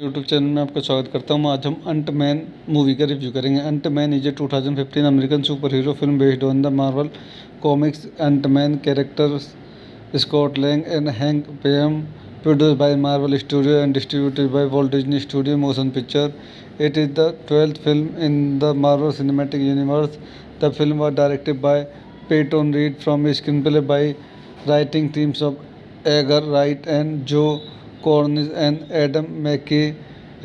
YouTube channel में आपका स्वागत करता हूं। आज हम अंट मैन मूवी का रिव्यू करेंगे। अंट man is a 2015 American super hero film based on the Marvel comics अंट man characters Scott Lang and Hank Pym, produced by Marvel Studio and distributed by Walt Disney studio motion Picture. It is the 12th film in the Marvel Cinematic Universe. The film was directed by Peyton Reed from a screenplay by writing teams of Edgar Wright and Joe Cornish and Adam McKay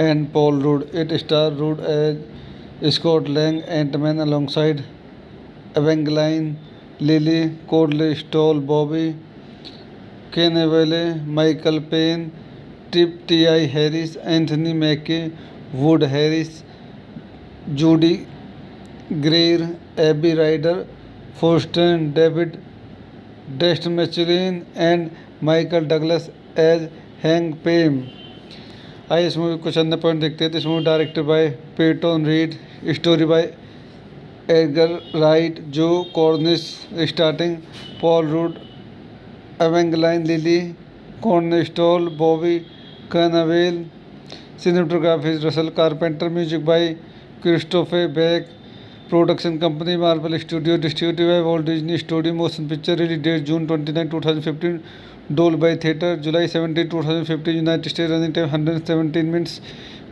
and Paul Rudd. It stars Rudd as Scott Lang, Ant-Man alongside Evangeline Lilly, Cordley Stoll, Bobby Cannavale, Michael Payne, Trip T.I. Harris, Anthony Mackie, Wood Harris, Judy Greer, Abby Ryder, Faustin David, Dustin Michelin and Michael Douglas as Hank Pym. आइए इस movie कुछ अन्य point देखते हैं। तो इस movie directed by Peyton Reed, story by Edgar Wright, Joe Cornish starting, Paul Rudd, Evangeline Lilly, Corey Stoll, Bobby Cannavale, cinematography Russell Carpenter, music by Christopher Beck, production company Marvel studio, distributed by Walt Disney studio motion picture. Release date June 29, 2015, Dolby Theatre, July 17, 2015, United States. Running time 117 minutes.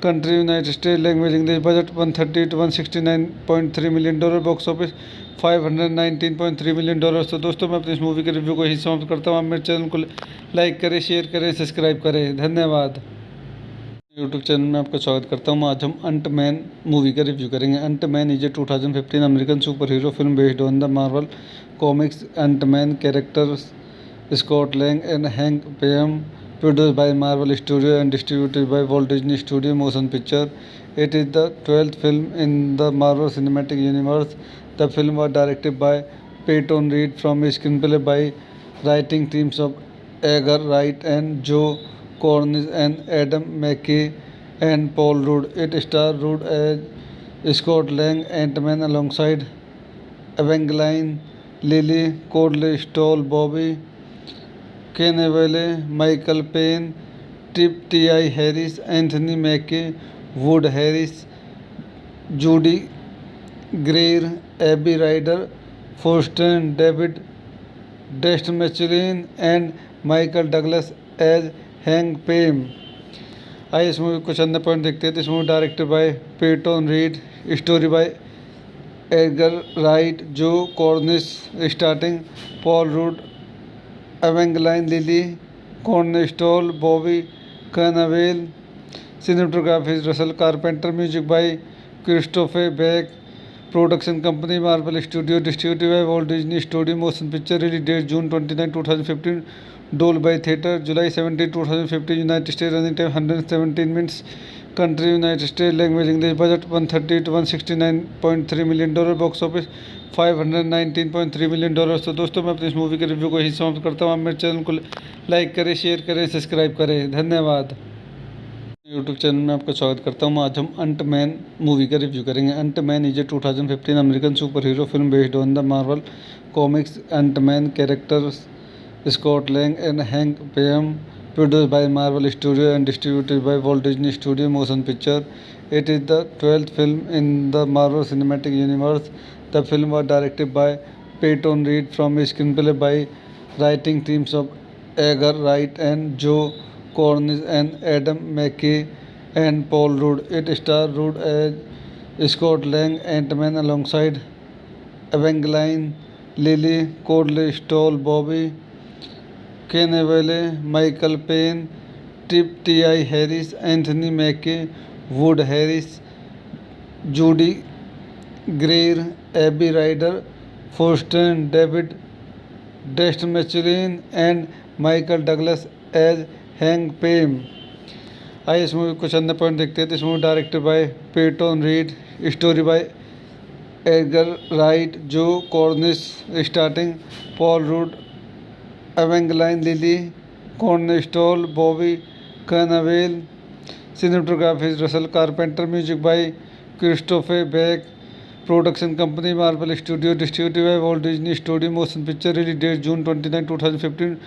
Country United States. Language English. Budget 130 to 169.3 million dollar. Box office 519.3 million dollars। तो दोस्तों मैं अपनी इस movie के review को यही समाप्त करता हूँ। आप मेरे चैनल को लाइक करें, शेयर करें, सब्सक्राइब करें। धन्यवाद। यूट्यूब चैनल में आपका स्वागत करता हूँ। आज हम अंट मैन मूवी का रिव्यू करेंगे। अंट man is a 2015 American super hero film based on the Marvel comics अंट man characters Scott Lang and Hank Pym, produced by Marvel Studios and distributed by Walt Disney Studio Motion Picture. It is the 12th film in the Marvel Cinematic Universe. The film was directed by Peyton Reed from a screenplay by writing teams of Edgar Wright and Joe Cornish and Adam McKay and Paul Rudd. It stars Rudd as Scott Lang, Ant-Man alongside Evangeline Lilly, Cordley Stoll, Bobby Cannavale, Michael Payne, Trip T.I. Harris, Anthony Mackie, Wood Harris, Judy Greer, Abby Ryder, Faustin David, Dustin Michelin and Michael Douglas as Hank Pym. आइए इस movie कुछ अन्य point देखते हैं। तो इस movie directed by Peyton Reed, story by Edgar Wright, Joe Cornish starting, Paul Rudd, Evangeline Lilly, Corey Stoll, Bobby Cannavale, cinematography Russell Carpenter, music by Christopher Beck, production company Marvel studio, distributed by Walt Disney studio motion picture. Release date June 29, 2015, Dolby Theatre, July 17, 2015, United States. Running time 117 minutes. Country United States. Language English. Budget 130 to 169.3 million dollar. Box office 519.3 million dollars। तो दोस्तों मैं अपनी इस movie के review को यही समाप्त करता हूँ। आप मेरे चैनल को लाइक करें, शेयर करें, सब्सक्राइब करें। धन्यवाद। यूट्यूब चैनल में आपका स्वागत करता हूँ। आज हम अंट मैन मूवी का रिव्यू करेंगे। अंट man is a 2015 American super hero film based on the Marvel comics अंट man characters Scott Lang and Hank Pym, produced by Marvel Studios and distributed by Walt Disney Studio Motion Picture. It is the 12th film in the Marvel Cinematic Universe. The film was directed by Peyton Reed from a screenplay by writing teams of Edgar Wright and Joe Cornish and Adam McKay and Paul Rudd. It stars Rudd as Scott Lang, Ant-Man alongside Evangeline Lilly, Cordley Stoll, Bobby Cannavale, Michael Payne, Trip T.I. Harris, Anthony Mackie, Wood Harris, Judy Greer, Abby Ryder, Faustin David, Dustin Michelin and Michael Douglas as Hank Pym. आइए इस movie कुछ अन्य point देखते हैं। तो इस movie directed by Peyton Reed, story by Edgar Wright, Joe Cornish starting, Paul Rudd, Evangeline Lilly, Corey Stoll, Bobby Cannavale, cinematography Russell Carpenter, music by Christopher Beck, production company Marvel studio, distributed by Walt Disney studio motion picture. Release date June 29, 2015,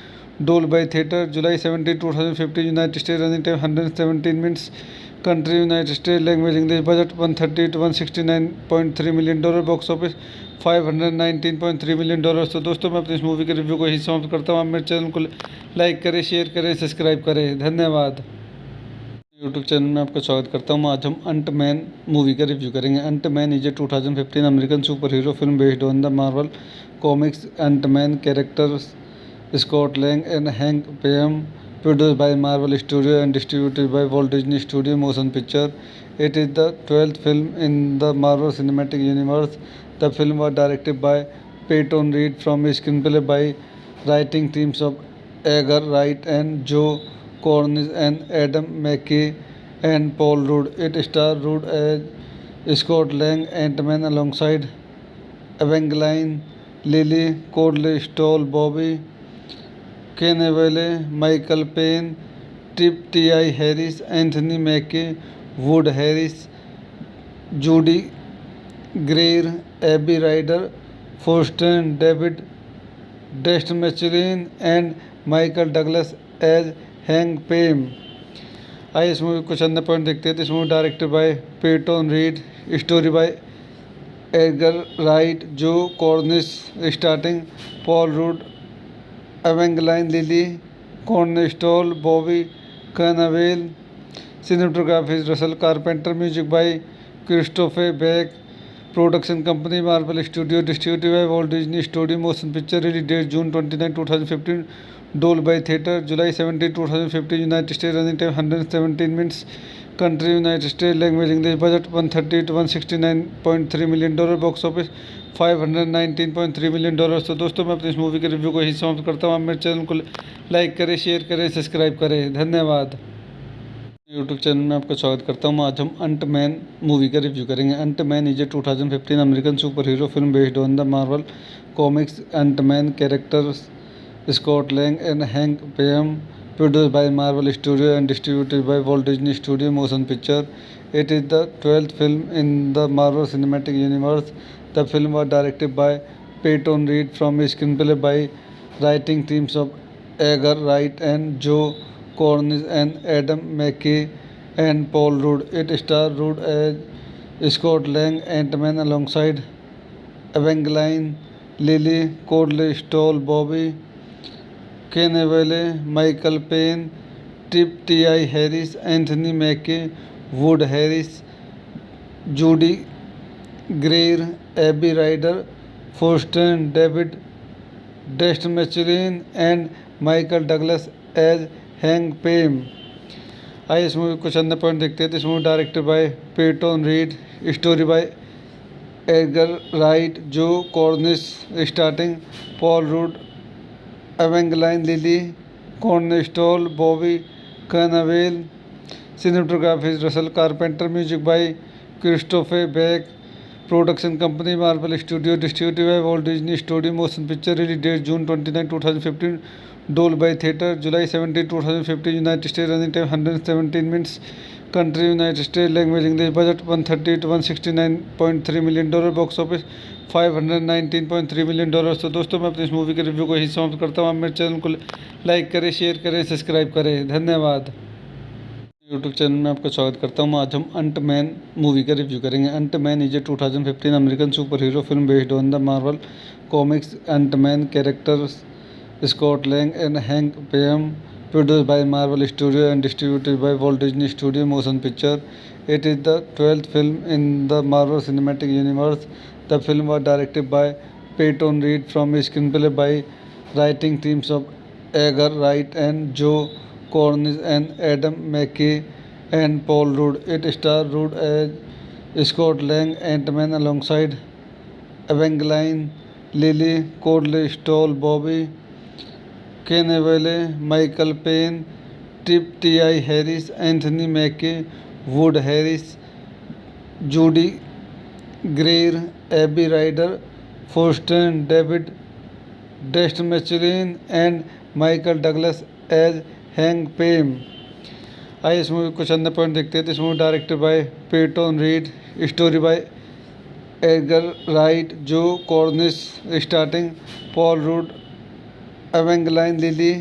Dolby Theatre, July 17, 2015, United States. Running time 117 minutes. Country United States. Language English. Budget 130 to 169.3 million dollar. Box office 519.3 million dollar. तो दोस्तों मैं अपनी इस movie के review को यही समाप्त करता हूँ। आप मेरे चैनल को लाइक करें, शेयर करें, सब्सक्राइब करें। धन्यवाद। यूट्यूब चैनल में आपका स्वागत करता हूँ। आज हम अंट मैन मूवी का रिव्यू करेंगे। अंट man is a 2015 American super hero film based on the Marvel comics अंट man characters Scott Lang and Hank Pym, produced by Marvel Studios and distributed by Walt Disney Studio Motion Picture. It is the 12th film in the Marvel Cinematic Universe. The film was directed by Peyton Reed from a screenplay by writing teams of Edgar Wright and Joe Cornish and Adam McKay and Paul Rudd. It stars Rudd as Scott Lang, Ant-Man, alongside Evangeline Lilly, Cordley Stoll, Bobby Cannavale, Michael Payne, Trip T.I. Harris, Anthony Mackie, Wood Harris, Judy Greer, Abby Ryder, Forsten, David Dastmalchian and Michael Douglas as Hank Pym. आइए इस movie कुछ अन्य point देखते हैं। तो इस movie directed by Peyton Reed, story by Edgar Wright, Joe Cornish, starting Paul Rudd, Evangeline Lilly, कॉर्नस्टॉल, Bobby Cannavale. Cinematography Russell Carpenter. Music by Christopher Beck. Production company Marvel studio, distributed by Walt Disney studio motion picture. Release date June 29, 2015। Dolby theatre, July 17, 2015, United States. Running time 117 minutes. Country United States. Language English. Budget 130 to 169.3 million dollar. Box office 519.3 million dollar. तो दोस्तों मैं अपनी इस movie के review को यही समाप्त करता हूँ। आप मेरे चैनल को लाइक करें, शेयर करें, सब्सक्राइब करें। धन्यवाद। यूट्यूब चैनल में आपका स्वागत करता हूँ। आज हम अंट मैन मूवी का रिव्यू करेंगे। अंट man is a 2015 American super hero film based on the Marvel comics अंट man characters Scott Lang and Hank Pym, produced by Marvel Studios and distributed by Walt Disney Studio Motion Picture. It is the 12th film in the Marvel Cinematic Universe. The film was directed by Peyton Reed from a screenplay by writing teams of Edgar Wright and Joe Cornish and Adam McKay and Paul Rudd. It stars Rudd as Scott Lang, Ant-Man, alongside Evangeline Lilly, Cordley Stoll, Bobby Cannavale, Michael Payne, Trip T.I. Harris, Anthony Mackie, Wood Harris, Judy Greer, Abby Ryder, Forsten, David Dastmalchian and Michael Douglas as Hank Pym. आइए इस movie कुछ अन्य point देखते हैं। तो इस movie directed by Peyton Reed, story by Edgar Wright, Joe Cornish, starting Paul Rudd, Evangeline Lilly, कॉर्नस्टॉल, Bobby Cannavale. Cinematography Russell Carpenter. Music by Christopher Beck. Production company Marvel studio, distributed by Walt Disney studio motion picture. Release date June 29, 2015। Dolby theatre, July 17, 2015, United States. Running time 117 minutes. Country United States. Language English. Budget 130 to 169.3 million dollar. Box office 519.3 million dollar. तो दोस्तों मैं अपनी इस movie के review को यही समाप्त करता हूँ। आप मेरे चैनल को लाइक करें, शेयर करें, सब्सक्राइब करें। धन्यवाद। यूट्यूब चैनल में आपका स्वागत करता हूँ। आज हम अंट मैन मूवी का रिव्यू करेंगे। अंट man is a 2015 American super hero film based on the Marvel comics अंट man characters Scott Lang and Hank Pym, produced by Marvel Studios and distributed by Walt Disney Studio Motion Picture. It is the 12th film in the Marvel Cinematic Universe. The film was directed by Peyton Reed from a screenplay by writing teams of Edgar Wright and Joe Cornish and Adam McKay and Paul Rudd. It stars Rudd as Scott Lang, Ant-Man, alongside Evangeline Lilly, Cordley Stoll, Bobby Cannavale, Michael Payne, Trip T.I. Harris, Anthony Mackie, Wood Harris, Judy Greer, Abby Ryder, Forsten, David Dastmalchian and Michael Douglas as Hank Pym. आइए इस movie कुछ अन्य point देखते हैं। तो इस movie directed by Peyton Reed, story by Edgar Wright, Joe Cornish, starting Paul Rudd, Evangeline Lilly,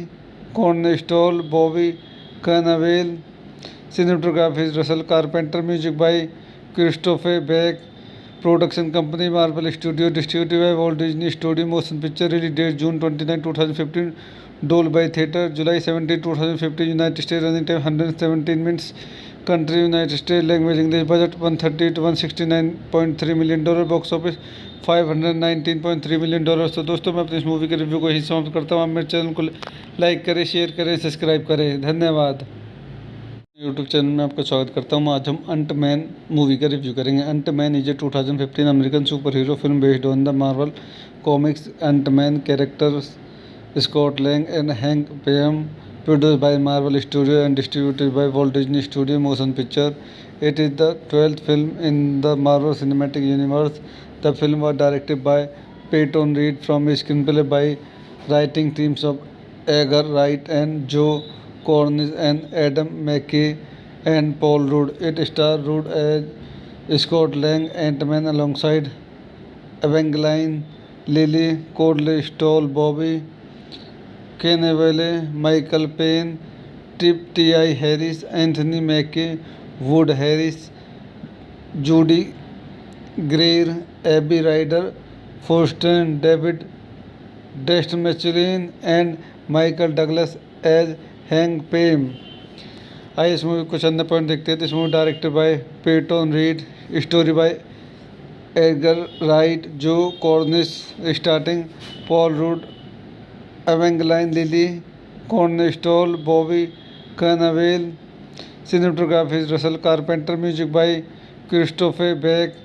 Cornerstone, Bobby Cannavale. Cinematography is Russell Carpenter. Music by Christopher Beck. Production company Marvel Studios. Distributed by Walt Disney Studio. Motion picture release date June 29, 2015. Dolby Theatre July 17, 2015. United States. Running time 117 minutes. Country United States. Language English. Budget 130 to 169.3 million dollar. Box office 519.3 million dollar. तो दोस्तों मैं अपनी इस movie के review को यही समाप्त करता हूँ। आप मेरे चैनल को लाइक करें, शेयर करें, सब्सक्राइब करें। धन्यवाद। यूट्यूब चैनल में आपका स्वागत करता हूँ। आज हम अंट मैन मूवी का रिव्यू करेंगे। अंट man is a 2015 American super hero film based on the Marvel comics अंट man characters Scott Lang and Hank Pym, produced by Marvel Studios and distributed by Walt Disney Studio Motion Picture. It is the 12th film in the Marvel Cinematic Universe. The film was directed by Peyton Reed from a screenplay by writing teams of Edgar Wright and Joe Cornish and Adam McKay and Paul Rudd. It stars Rudd as Scott Lang, Ant-Man, alongside Evangeline Lilly, Cordley Stoll, Bobby Cannavale, Michael Payne, Trip T.I. Harris, Anthony Mackie, Wood Harris, Judy Greer, Abby Ryder, Faustin David, Destin Michelin and Michael Douglas as Hank Pym. आइए इस movie कुछ अन्य point देखते हैं। तो इस movie directed by Peyton Reed, story by Edgar Wright, Joe Cornish, starting Paul Rudd, Evangeline Lilly, कॉर्नस्टॉल, Bobby Cannavale. Cinematography Russell Carpenter. Music by Christopher Beck.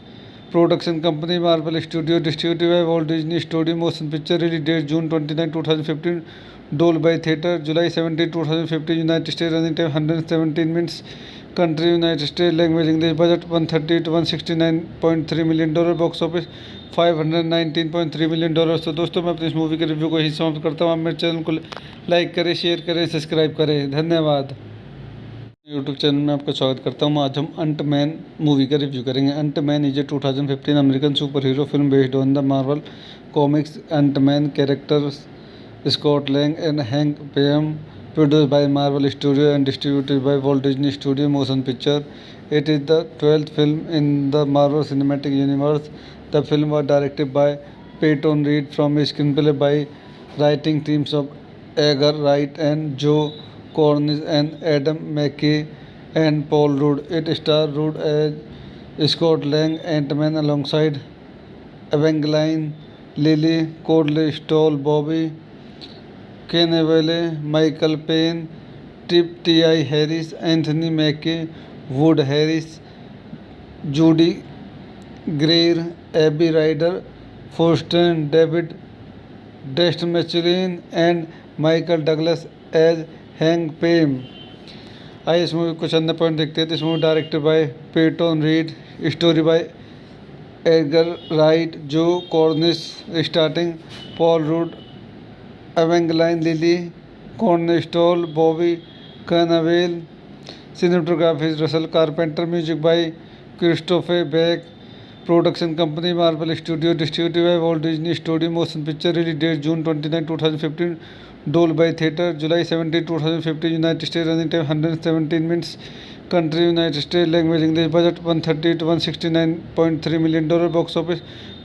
Production company Marvel studio. Distributed by Walt Disney studio motion picture. Release date June 29, 2015। Dolby theatre July 17, 2015। United States. Running time 117 minutes. Country United States. Language English. Budget 130 to 169.3 million dollar. Box office 519.3 million dollar. तो दोस्तों मैं अपनी इस movie के review को यही समाप्त करता हूँ। आप मेरे चैनल को लाइक करें, शेयर करें, सब्सक्राइब करें। धन्यवाद। यूट्यूब चैनल में आपका स्वागत करता हूँ। आज हम अंट मैन मूवी का रिव्यू करेंगे। अंट man is a 2015 American super hero film based on the Marvel comics अंट man characters Scott Lang and Hank Pym, produced by Marvel Studios and distributed by Walt Disney Studio Motion Picture. It is the 12th film in the Marvel Cinematic Universe. The film was directed by Peyton Reed from a screenplay by writing teams of Edgar Wright and Joe Cornish and Adam McKay and Paul Rudd. It stars Rudd as Scott Lang, Ant-Man, alongside Evangeline Lilly, Cordley Stoll, Bobby Cannavale, Michael Payne, Trip T.I. Harris, Anthony Mackie, Wood Harris, Judy Greer, Abby Ryder, Faustin David, Destin Michelin and Michael Douglas as Hank Pym. आइए इस movie कुछ अन्य point देखते हैं। तो इस movie directed by Peyton Reed, story by Edgar Wright, Joe Cornish, starting Paul Rudd, Evangeline Lilly, कॉर्नस्टॉल, Bobby Cannavale. Cinematography Russell Carpenter. Music by Christopher Beck. Production company Marvel studio. Distributed by Walt Disney studio motion picture. Release date June 29, 2015। Dolby theatre July 17, 2015। United States. Running time 117 minutes. Country United States. Language English. Budget 130 to 169.3 million dollar. Box office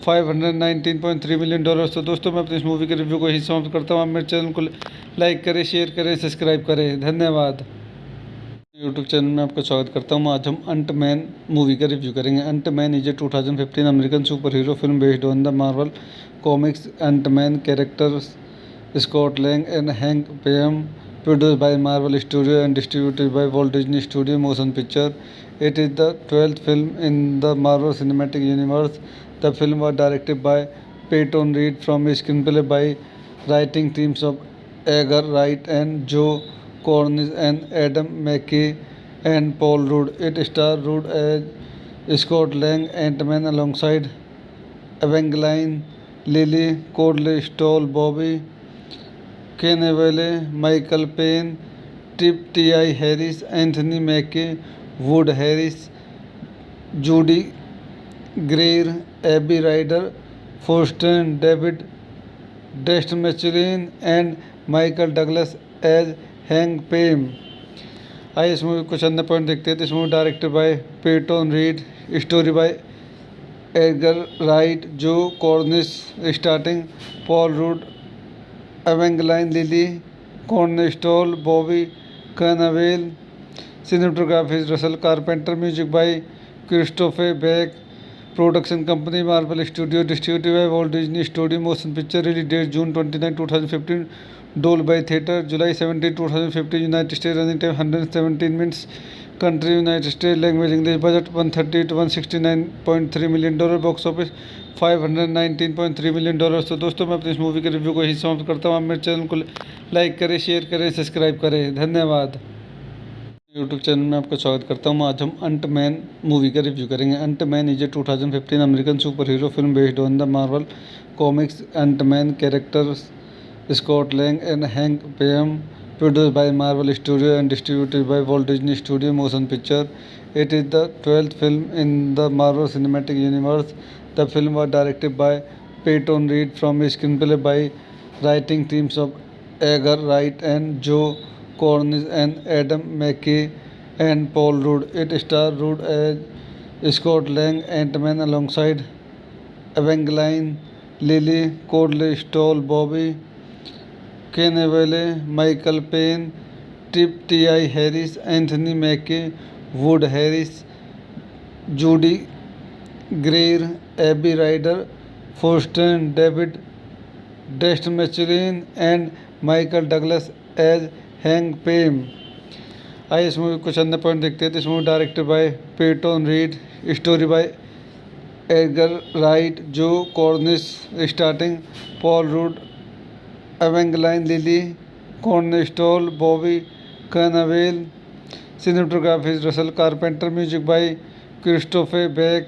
519.3 million dollar. तो दोस्तों मैं अपनी इस movie के review को यही समाप्त करता हूँ। आप मेरे चैनल को लाइक करें, शेयर करें, सब्सक्राइब करें। धन्यवाद। यूट्यूब चैनल में आपका स्वागत करता हूँ। आज हम अंट मैन मूवी का रिव्यू करेंगे। अंट man is a 2015 American super hero film based on the Marvel comics अंट man characters Scott Lang and Hank Pym, produced by Marvel Studios and distributed by Walt Disney Studio Motion Picture. It is the 12th film in the Marvel Cinematic Universe. The film was directed by Peyton Reed from a screenplay by writing teams of Edgar Wright and Joe Cornish and Adam McKay and Paul Rudd. It stars Rudd as Scott Lang, Ant-Man, alongside Evangeline Lilly, Cordley Stoll, Bobby Cannavale, Michael Payne, Trip T.I. Harris, Anthony Mackie, Wood Harris, Judy Greer, Abby Ryder, Faustin David, Destin Michelin and Michael Douglas as Hank Pym. आइए इस movie कुछ अन्य point देखते हैं। This movie directed by Peyton Reed, story by Edgar Wright, Joe Cornish, starting Paul Rudd, Evangeline Lilly, कॉर्नस्टॉल, Bobby Cannavale, cinematography Russell Carpenter, music by Christopher Beck, production company Marvel studio, distributed by Walt Disney studio, motion picture, release date June 29, 2015, Dolby theatre, July 17, 2015, United state, running time 117 minutes, country United state, language English, budget 130 to 169.3 million dollar, box office 519.3 million dollar. तो दोस्तों मैं अपनी इस movie के review को यही समाप्त करता हूँ। आप मेरे चैनल को लाइक करें, शेयर करें, सब्सक्राइब करें। धन्यवाद। यूट्यूब चैनल में आपका स्वागत करता हूँ। आज हम अंट मैन मूवी का रिव्यू करेंगे। अंट man is a 2015 American super hero film based on the Marvel comics अंट man characters Scott Lang and Hank Pym, produced by Marvel Studios and distributed by Walt Disney Studio Motion Picture. It is the 12th film in the Marvel Cinematic Universe. The film was directed by Peyton Reed from a screenplay by writing teams of Edgar Wright and Joe Cornish and Adam McKay and Paul Rudd. It stars Rudd as Scott Lang, Ant-Man, alongside Evangeline Lilly, Cordley Stoll, Bobby Cannavale, Michael Payne, Trip T.I. Harris, Anthony Mackie, Wood Harris, Judy Greer, Abby Ryder, Faustin David, Dest Michelin and Michael Douglas as Hank Pym. आइए इस movie कुछ अन्य point देखते हैं। This movie directed by Peyton Reed, story by Edgar Wright, Joe Cornish, starting Paul Rudd, Evangeline Lilly, कॉर्नस्टॉल, Bobby Cannavale, cinematography Russell Carpenter, music by Christopher Beck,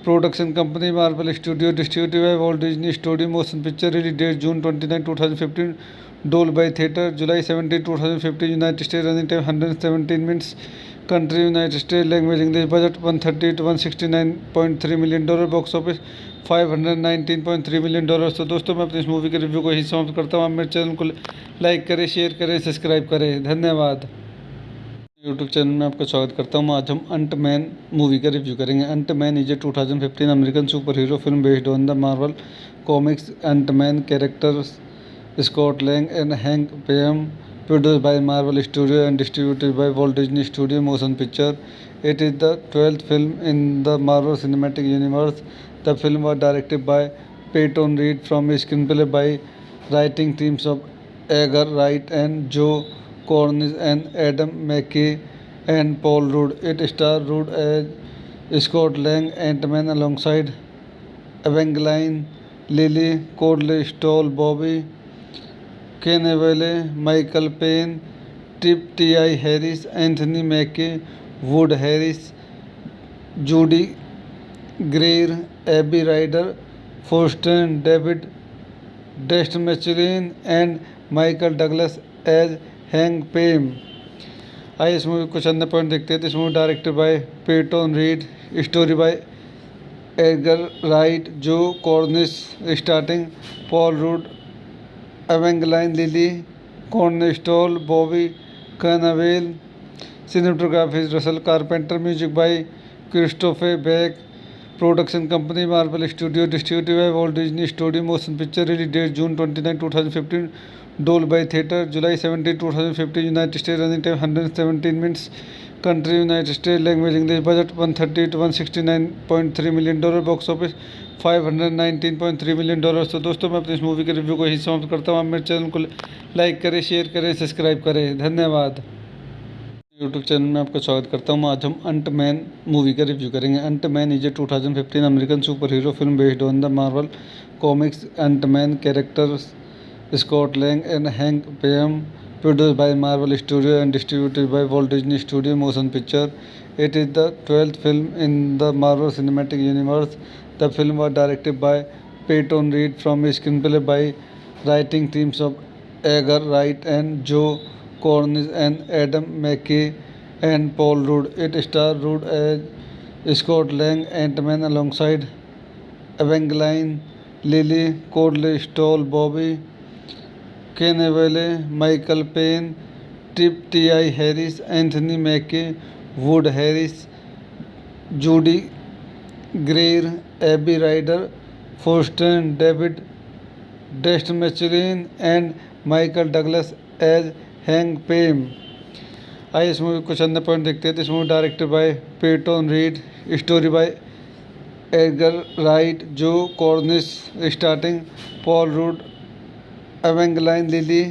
production company Marvel studio, distributed by Walt Disney studio motion picture, release date June 29, 2015, Dolby theatre, July 17, 2015, United state, running time 117 minutes, country United state, language English, budget 130 to 169.3 million dollar, box office 519.3 million dollar. तो दोस्तों मैं अपनी इस movie के review को यही समाप्त करता हूँ। आप मेरे चैनल को लाइक करें, शेयर करें, सब्सक्राइब करें। धन्यवाद। यूट्यूब चैनल में आपका स्वागत करता हूँ। आज हम अंट मैन मूवी का रिव्यू करेंगे। अंट man is a 2015 American super hero film based on the Marvel comics अंट man characters Scott Lang and Hank Pym, produced by Marvel Studios and distributed by Walt Disney Studio Motion Picture. It is the 12th film in the Marvel Cinematic Universe. The film was directed by Peyton Reed from a screenplay by writing teams of Edgar Wright and Joe Cornish and Adam McKay and Paul Rudd. It stars Rudd as Scott Lang, Ant-Man, alongside Evangeline Lilly, Cordley Stoll, Bobby Cannavale, Michael Payne, Trip T.I. Harris, Anthony Mackie, Wood Harris, Judy Greer, Abby Ryder, Faustin David, Dest Michelin and Michael Douglas as Hank Pym. आइए इस movie कुछ अन्य point देखते हैं। This movie directed by Peyton Reed, story by Edgar Wright, Joe Cornish, starting Paul Rudd, Evangeline Lilly, कॉर्नस्टॉल, Bobby Cannavale, cinematography Russell Carpenter, music by Christopher Beck, production company Marvel studio, distributed by Walt Disney studio motion picture, release date June 29, 2015, Dolby theatre, July 17, 2015, United state, running time 117 minutes, country United state, language English, budget 130 to 169.3 million dollar, box office 519.3 million dollar. तो दोस्तों मैं अपनी इस movie के review को यही समाप्त करता हूँ। आप मेरे चैनल को लाइक करें, शेयर करें, सब्सक्राइब करें। धन्यवाद। यूट्यूब चैनल में आपका स्वागत करता हूँ। आज हम अंट मैन मूवी का रिव्यू करेंगे। अंट man is a 2015 American super hero film based on the Marvel comics अंट man characters Scott Lang and Hank Pym, produced by Marvel Studios and distributed by Walt Disney Studio Motion Picture. It is the 12th film in the Marvel Cinematic Universe. The film was directed by Peyton Reed from a screenplay by writing teams of Edgar Wright and Joe Cornish and Adam McKay and Paul Rudd. It stars Rudd as Scott Lang, Ant-Man, alongside Evangeline Lilly, Cordley Stoll, Bobby Kenneville, Michael Payne, Trip T.I. Harris, Anthony Mackie, Wood Harris, Judy Greer, Abby Ryder, Faustin David, Dustin Michelin and Michael Douglas as Hank Pym। आइए इस movie कुछ अन्य point देखते हैं। तो इस movie directed by Peyton Reed, story by Edgar Wright, Joe Cornish, starting Paul Rudd, Evangeline Lilly,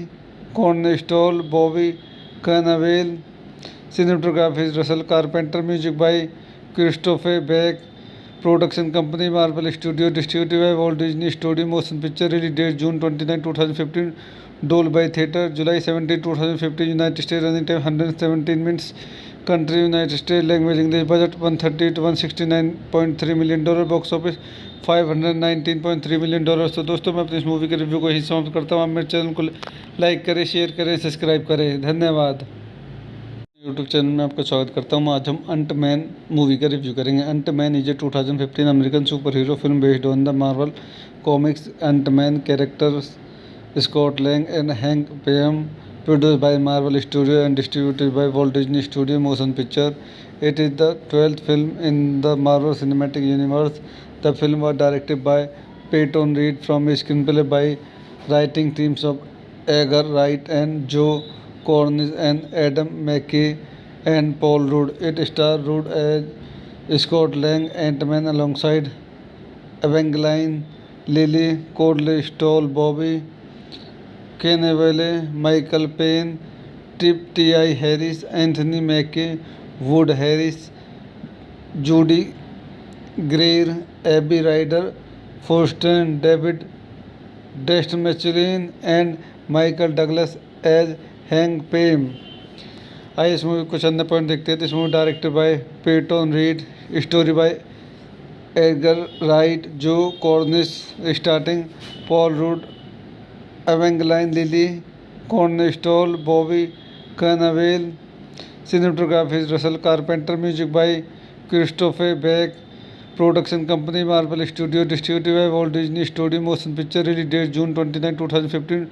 कॉर्नस्टॉल, Bobby Cannavale, cinematography Russell Carpenter, music by Christopher Beck, production company Marvel studio, distributed by Walt Disney studio, motion picture, release date June 29, 2015, Dolby theatre, July 17, 2015, United state, running time 117 minutes, country United state, language English, budget 130 to 169.3 million dollar, box office 519.3 million dollar. तो दोस्तों मैं अपनी इस movie के review को यही समाप्त करता हूँ। आप मेरे चैनल को लाइक करें, शेयर करें, सब्सक्राइब करें। धन्यवाद। यूट्यूब चैनल में आपका स्वागत करता हूँ। आज हम अंट मैन मूवी का रिव्यू करेंगे। अंट man is a 2015 American super hero film based on the Marvel comics अंट man characters Scott Lang and Hank Pym, produced by Marvel Studios and distributed by Walt Disney Studio Motion Picture. It is the 12th film in the Marvel Cinematic Universe. The film was directed by Peyton Reed from a screenplay by writing teams of Edgar Wright and Joe Cornish and Adam McKay and Paul Rudd. It stars Rudd as Scott Lang, Ant-Man, alongside Evangeline Lilly, Cordley Stoll, Bobby Kenneville, Michael Payne, Trip T.I. Harris, Anthony Mackie, Wood Harris, Judy Greer, Abby Ryder, Faustin David, Dustin Michelin and Michael Douglas as Hank Pym। आइए इस movie कुछ अन्य point देखते हैं। तो इस movie directed by Peyton Reed, story by Edgar Wright, Joe Cornish, starting Paul Rudd, Evangeline Lilly, कॉर्नस्टॉल, Bobby Cannavale, cinematography Russell Carpenter, music by Christopher Beck, production company Marvel studio, distributed by Walt Disney studio motion picture, release date June 29, 2015,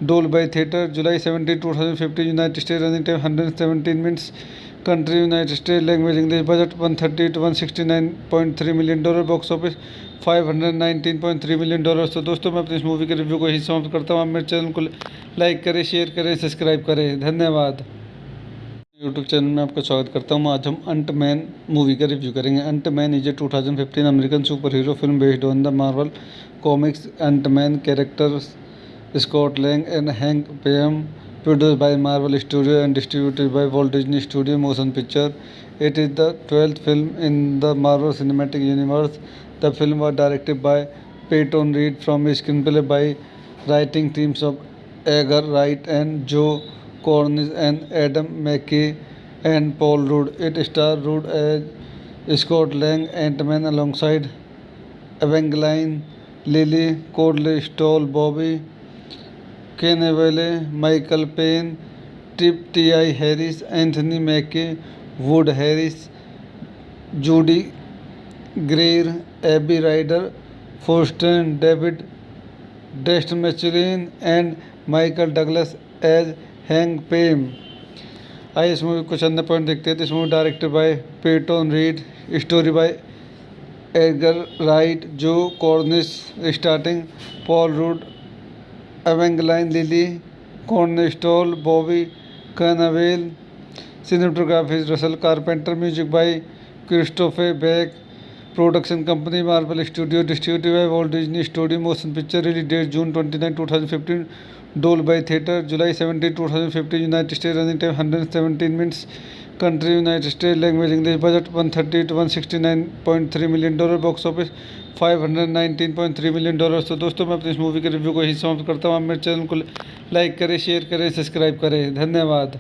Dolby theatre, July 17, 2015, United state, running time 117 minutes, country United state, language English, budget 130 to 169.3 million dollar, box office 519.3 million dollar. तो दोस्तों मैं अपनी इस movie के review को यही समाप्त करता हूँ। आप मेरे चैनल को लाइक करें, शेयर करें, सब्सक्राइब करें। धन्यवाद। यूट्यूब चैनल में आपका स्वागत करता हूँ। आज हम अंट मैन मूवी का रिव्यू करेंगे। अंट man is a 2015 American super hero film based on the Marvel comics अंट man characters Scott Lang and Hank Pym, produced by Marvel Studios and distributed by Walt Disney Studio Motion Picture. It is the 12th film in the Marvel Cinematic Universe. The film was directed by Peyton Reed from a screenplay by writing teams of Edgar Wright and Joe Cornish and Adam McKay and Paul Rudd. It stars Rudd as Scott Lang, Ant-Man, alongside Evangeline Lilly, Cordley Stoll, Bobby Kenneville, Michael Payne, Trip T.I. Harris, Anthony Mackie, Wood Harris, Judy Greer, Abby Ryder, Faustin David, Dustin Michelin and Michael Douglas as Hank Pym। आइए इस movie कुछ अन्य point देखते हैं। तो इस movie directed by Peyton Reed, story by Edgar Wright, Joe Cornish, starting Paul Rudd, Evangeline Lilly, कॉर्नस्टॉल, Bobby Cannavale, cinematography Russell Carpenter, music by Christopher Beck, production company Marvel studio, distributed by Walt Disney studio motion picture, release date June 29, 2015, Dolby theatre, July 17, 2015, United state, running time 117 minutes, country United state, language English, budget 130 to 169.3 million dollar, box office 519.3 million dollar. तो दोस्तों मैं अपनी इस movie के review को यही समाप्त करता हूँ। आप मेरे चैनल को लाइक करें, शेयर करें, सब्सक्राइब करें। धन्यवाद।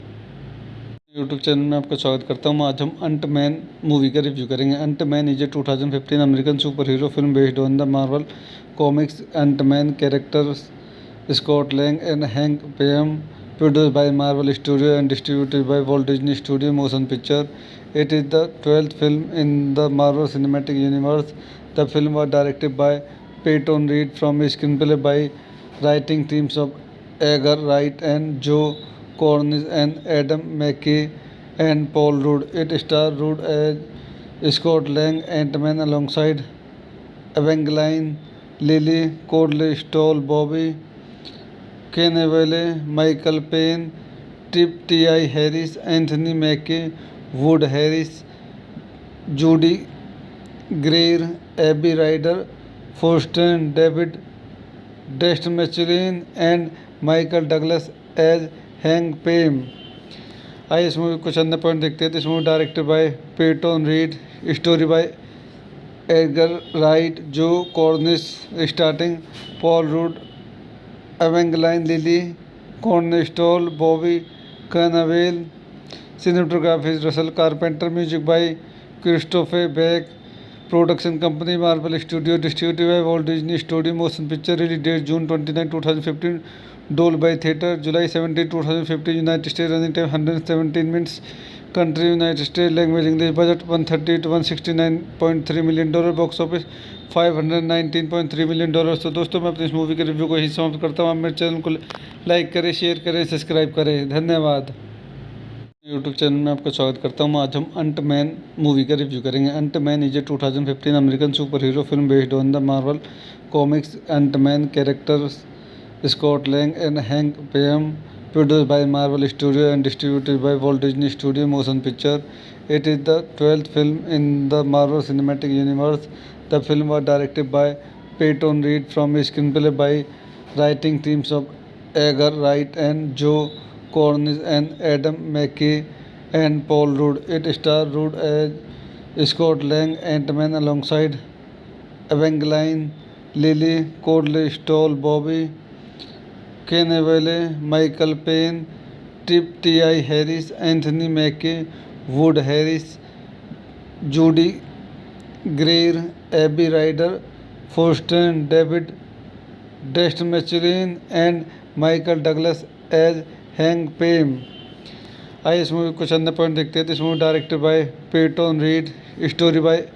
यूट्यूब चैनल में आपका स्वागत करता हूँ। आज हम अंट मैन मूवी का रिव्यू करेंगे। अंट man is a 2015 American super hero film based on the Marvel comics अंट man characters Scott Lang and Hank Pym, produced by Marvel Studios and distributed by Walt Disney Studio Motion Picture. It is the 12th film in the Marvel Cinematic Universe. The film was directed by Peyton Reed from a screenplay by writing teams of Edgar Wright and Joe Cornish and Adam McKay and Paul Rudd. It stars Rudd as Scott Lang, Ant-Man, alongside Evangeline Lilly, Codley Stoll, Bobby Cannavale, Michael Payne, Trip T.I. Harris, Anthony Mackie, Wood Harris, Judy Greer, Abby Ryder, Forsten David, Destin and Michael Douglas as Hank Pym. आइए इस movie कुछ अन्य point देखते हैं। तो इस movie directed by Peyton Reed, story by Edgar Wright, Joe Cornish, starting Paul Rudd, Evangeline Lilly, कॉर्नस्टॉल, Bobby Cannavale, cinematography Russell Carpenter, music by Christopher Beck, production company Marvel studio, distributed by Walt Disney studio, motion picture, release date June 29, 2015, Dolby theatre, July 17, 2015, United state, running time 117 minutes, country United state, language English, budget 130 to 169.3 million dollar, box office 519.3 million dollar. तो दोस्तों मैं अपनी इस movie के review को यही समाप्त करता हूँ। आप मेरे चैनल को लाइक करें, शेयर करें, सब्सक्राइब करें। धन्यवाद। यूट्यूब चैनल में आपका स्वागत करता हूँ। आज हम अंट मैन मूवी का रिव्यू करेंगे। अंट man is a 2015 American super hero film based on the Marvel comics अंट man characters Scott Lang and Hank Pym, produced by Marvel Studios and distributed by Walt Disney Studio Motion Picture. It is the 12th film in the Marvel Cinematic Universe. The film was directed by Peyton Reed from a screenplay by writing teams of Edgar Wright and Joe Cornish and Adam McKay and Paul Rudd. It stars Rudd as Scott Lang, Ant-Man, alongside Evangeline Lilly, Codley Stoll, Bobby Cannavale, Michael Payne, Trip T.I. Harris, Anthony Mackie, Wood Harris, Judy Greer, Abby Ryder, Forsten David, Destin and Michael Douglas as Hank Pym. आइए इस movie कुछ अन्य point देखते हैं। तो इस movie directed by Peyton Reed, story by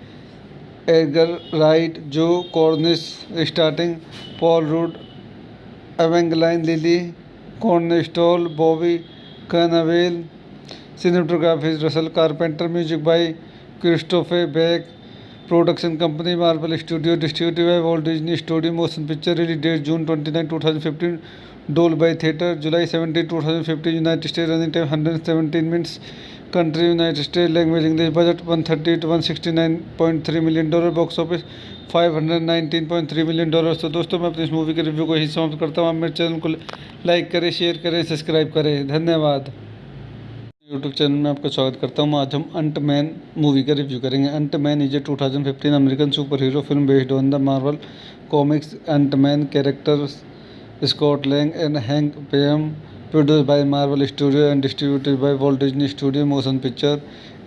Edgar Wright, Joe Cornish, starting Paul Rudd, Evangeline Lilly, कॉर्नस्टॉल, Bobby Cannavale, cinematography Russell Carpenter, music by Christopher Beck, production company Marvel studio, distributed by Walt Disney studio motion picture, release date June 29, 2015, Dolby theatre, July 17, 2015, United state, running time 117 minutes, country United state, language English, budget 130 to 169.3 million dollar, box office 519.3 million dollar. तो दोस्तों मैं अपनी इस movie के review को यही समाप्त करता हूँ। आप मेरे चैनल को लाइक करें, शेयर करें, सब्सक्राइब करें। धन्यवाद। यूट्यूब चैनल में आपका स्वागत करता हूँ। आज हम अंट मैन मूवी का रिव्यू करेंगे। अंट man is a 2015 American super hero film based on the Marvel comics अंट man characters Scott Lang and Hank Pym, produced by Marvel Studios and distributed by Walt Disney Studio Motion Picture.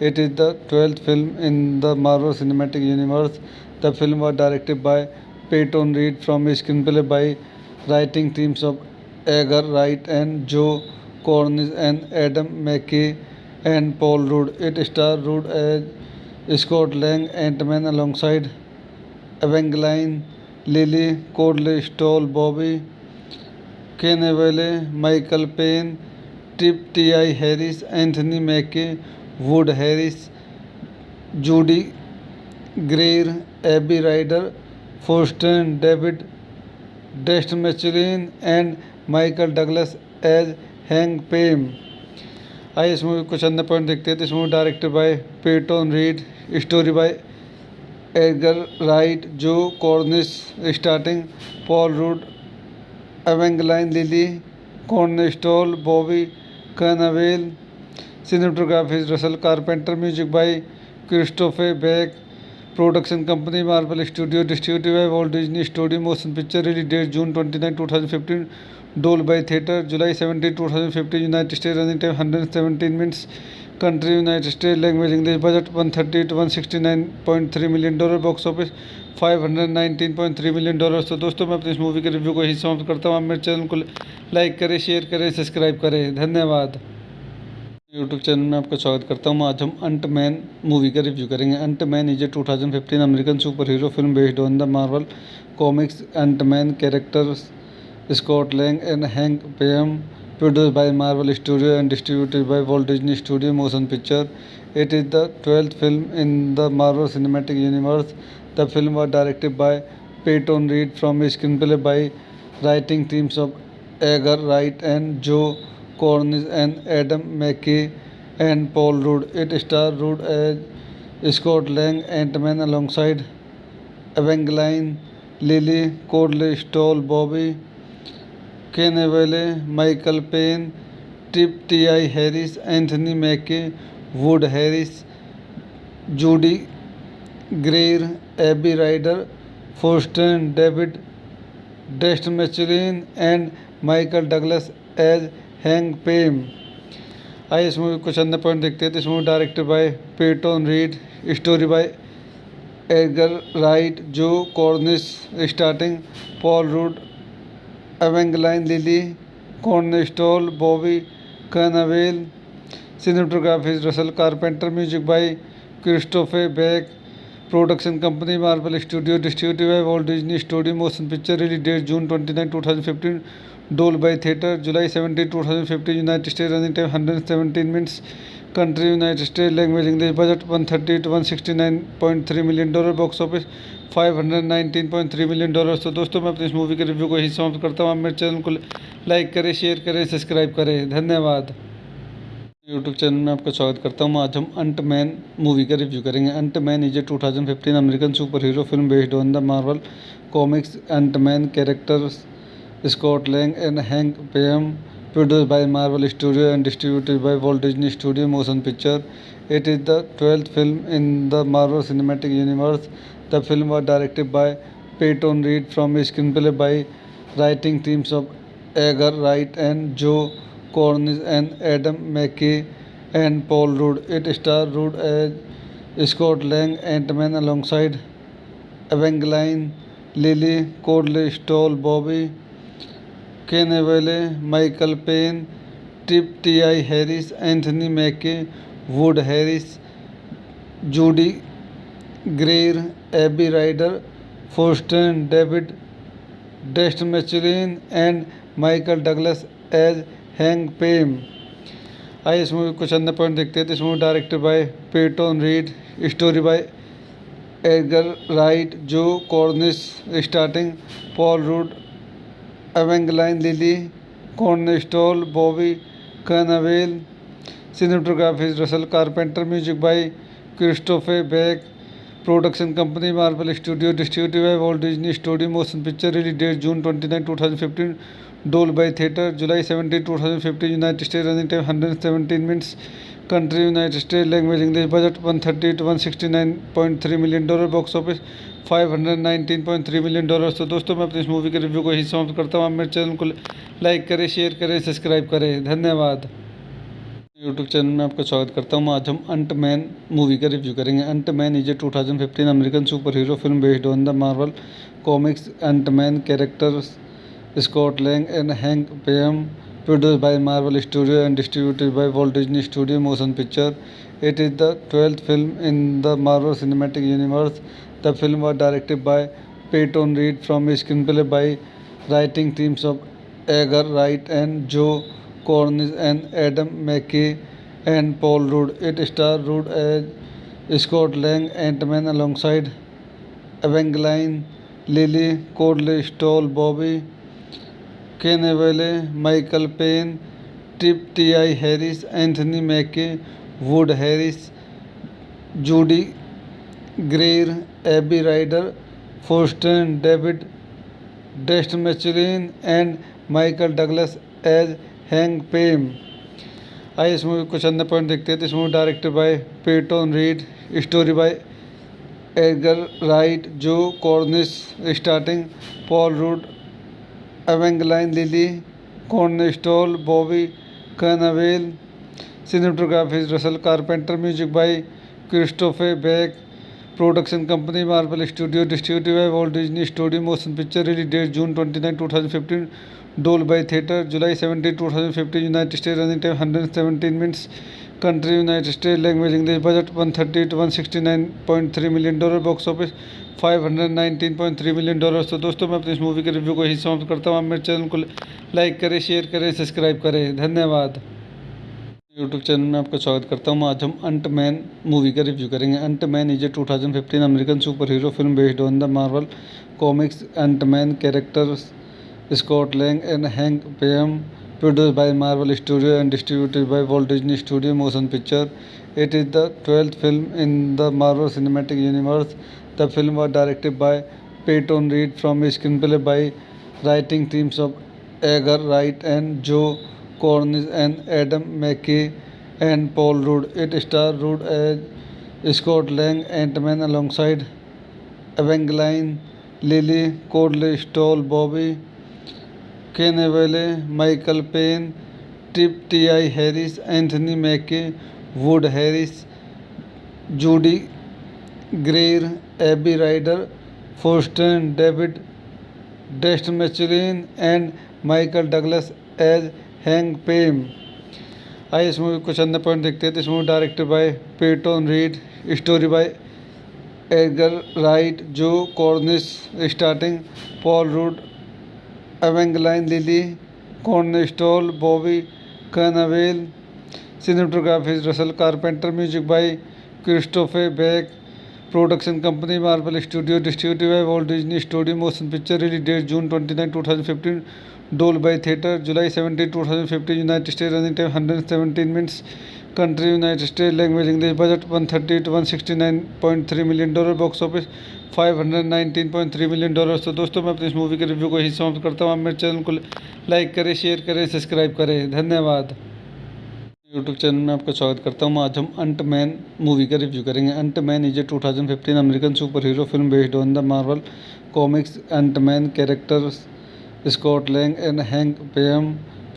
It is the 12th film in the Marvel Cinematic Universe. The film was directed by Peyton Reed from a screenplay by writing teams of Edgar Wright and Joe Cornish and Adam McKay and Paul Rudd. It stars Rudd as Scott Lang, Ant-Man, alongside Evangeline Lilly, Codley Stoll, Bobby Cannavale, Michael Payne, Trip T.I. Harris, Anthony Mackie, Wood Harris, Judy Greer, Abby Ryder, Forsten David, Destin and Michael Douglas as Hank Pym. आइए इस movie कुछ अन्य point देखते हैं। तो इस movie directed by Peyton Reed, story by Edgar Wright, Joe Cornish, starting Paul Rudd, Evangeline Lilly, कॉर्नस्टॉल, Bobby Cannavale, cinematography Russell Carpenter, music by Christopher Beck, production company Marvel studio, distributed by Walt Disney studio motion picture, release date June 29, 2015, Dolby theatre, July 17, 2015, United state, running time 117 minutes, country United state, language English, budget 130 to 169.3 million dollar, box office 519.3 million dollar. तो दोस्तों मैं अपनी इस movie के review को यही समाप्त करता हूँ। आप मेरे चैनल को लाइक करें, शेयर करें, सब्सक्राइब करें। धन्यवाद। यूट्यूब चैनल में आपका स्वागत करता हूँ। आज हम अंट मैन मूवी का रिव्यू करेंगे। अंट man is a 2015 American super hero film based on the Marvel comics अंट man characters Scott Lang and Hank Pym, produced by Marvel Studios and distributed by Walt Disney Studio Motion Picture. It is the 12th film in the Marvel Cinematic Universe. The film was directed by Peyton Reed from a screenplay by writing teams of Edgar Wright and Joe Cornish and Adam McKay and Paul Rudd. It stars Rudd as Scott Lang, Ant-Man, alongside Evangeline Lilly, Cordley Stoll, Bobby Cannavale, Michael Payne, Tip T.I. Harris, Anthony Mackie, Wood Harris, Judy Greer, Abby Ryder, Forsten David, Destin Michelin and Michael Douglas as Hank Pym. आइए इस movie कुछ अन्य point देखते हैं। तो इस movie directed by Peyton Reed, story by Edgar Wright, Joe Cornish, starting Paul Rudd, Evangeline Lilly, कॉर्नस्टॉल, Bobby Cannavale, cinematography Russell Carpenter, music by Christopher Beck, production company Marvel studio, distributed by Walt Disney studio motion picture, release date June 29, 2015, Dolby theatre, July 17, 2015, United state, running time 117 minutes, country United state, language English, budget 130 to 169.3 million dollar, box office 519.3 million dollar. तो दोस्तों मैं अपनी इस movie के review को यही समाप्त करता हूँ। आप मेरे चैनल को लाइक करें, शेयर करें, सब्सक्राइब करें। धन्यवाद। यूट्यूब चैनल में आपका स्वागत करता हूँ। आज हम अंट मैन मूवी का रिव्यू करेंगे। अंट man is a 2015 American super hero film based on the Marvel comics अंट man characters Scott Lang and Hank Pym, produced by Marvel Studios and distributed by Walt Disney Studio Motion Picture. It is the 12th film in the Marvel Cinematic Universe. The film was directed by Peyton Reed from a screenplay by writing teams of Edgar Wright and Joe Cornish and Adam McKay and Paul Rudd. It stars Rudd as Scott Lang, Ant-Man, alongside Evangeline Lilly, Cordley Stoll, Bobby Cannavale, Michael Payne, Tip T.I. Harris, Anthony Mackie, Wood Harris, Judy Greer, Abby Ryder, Forsten David, Destin Michelin and Michael Douglas as Hank Pym. आइए इस movie कुछ अन्य point देखते हैं। तो इस movie directed by Peyton Reed, story by Edgar Wright, Joe Cornish, starting Paul Rudd, Evangeline Lilly, कॉर्नस्टॉल, Bobby Cannavale, cinematography Russell Carpenter, music by Christopher Beck, production company Marvel studio, distributed by Walt Disney studio motion picture, release date June 29, 2015, Dolby theatre, July 17, 2015, United state, running time 117 minutes, country United state, language English, budget 130 to 169.3 million dollar, box office 519.3 million dollar. तो दोस्तों मैं अपनी इस movie के review को यही समाप्त करता हूँ। आप मेरे चैनल को लाइक करें, शेयर करें, सब्सक्राइब करें। धन्यवाद। यूट्यूब चैनल में आपका स्वागत करता हूँ। आज हम अंट मैन मूवी का रिव्यू करेंगे। अंट man is a 2015 American super hero film based on the Marvel comics अंट man characters Scott Lang and Hank Pym, produced by Marvel Studios and distributed by Walt Disney Studio Motion Picture. It is the 12th film in the Marvel Cinematic Universe. The film was directed by Peyton Reed from a screenplay by writing teams of Edgar Wright and Joe Cornish and Adam McKay and Paul Rudd. It stars Rudd as Scott Lang, Ant-Man, alongside Evangeline Lilly, Cordley Stoll, Bobby Cannavale, Michael Payne, Tip T.I. Harris, Anthony Mackie, Wood Harris, Judy Greer, Abby Ryder, Forsten David, Destin Michelin and Michael Douglas as Hank Pym. आइए इस movie कुछ अन्य point देखते हैं। तो इस movie directed by Peyton Reed, story by Edgar Wright, Joe Cornish, starting Paul Rudd, Evangeline Lilly, कॉर्नस्टॉल, Bobby Cannavale, cinematography Russell Carpenter, music by Christopher Beck, production company Marvel studio, distributed by Walt Disney studio motion picture, release date June 29, 2015, Dolby theatre, July 17, 2015, United state, running time 117 minutes, country United state, language English, budget 130 to 169.3 million dollar, box office $519.3 million. तो दोस्तों मैं अपनी इस movie के review को यही समाप्त करता हूँ। आप मेरे चैनल को लाइक करें, शेयर करें, सब्सक्राइब करें। धन्यवाद। यूट्यूब चैनल में आपका स्वागत करता हूँ। आज हम अंट मैन मूवी का रिव्यू करेंगे। अंट man is a 2015 American super hero film based on the Marvel comics अंट man characters Scott Lang and Hank Pym, produced by Marvel Studios and distributed by Walt Disney Studio Motion Picture. It is the 12th film in the Marvel Cinematic Universe. The film was directed by Peyton Reed from a screenplay by writing teams of Edgar Wright and Joe Cornish and Adam McKay and Paul Rudd. It stars Rudd as Scott Lang, Ant-Man, alongside Evangeline Lilly, Cordley Stoll, Bobby Cannavale, Michael Payne, Trip T.I. Harris, Anthony Mackie, Wood Harris, Judy Greer, Abby Ryder, Faustin David, Destin Michelin and Michael Douglas as Hank Pym. आइए इस movie कुछ अन्य point देखते हैं। इस movie directed by Peyton Reed, story by Edgar Wright, Joe Cornish, starting Paul Rudd, Evangeline Lilly, कॉर्नस्टॉल, Bobby Cannavale, cinematography Russell Carpenter, music by Christopher Beck, production company Marvel studio, distributed by Walt Disney studio motion picture, release date June 29, 2015, Dolby theatre, July 17, 2015, United state, running time 117 minutes, country United state, language English, budget 130 to 169.3 million dollar, box office 519.3 million dollar. तो दोस्तों मैं अपनी इस movie के review को यही समाप्त करता हूँ। आप मेरे चैनल को लाइक करें, शेयर करें, सब्सक्राइब करें। धन्यवाद। यूट्यूब चैनल में आपका स्वागत करता हूँ। आज हम अंट मैन मूवी का रिव्यू करेंगे। अंट man is a 2015 American super hero film based on the Marvel comics अंट man characters Scott Lang and Hank Pym,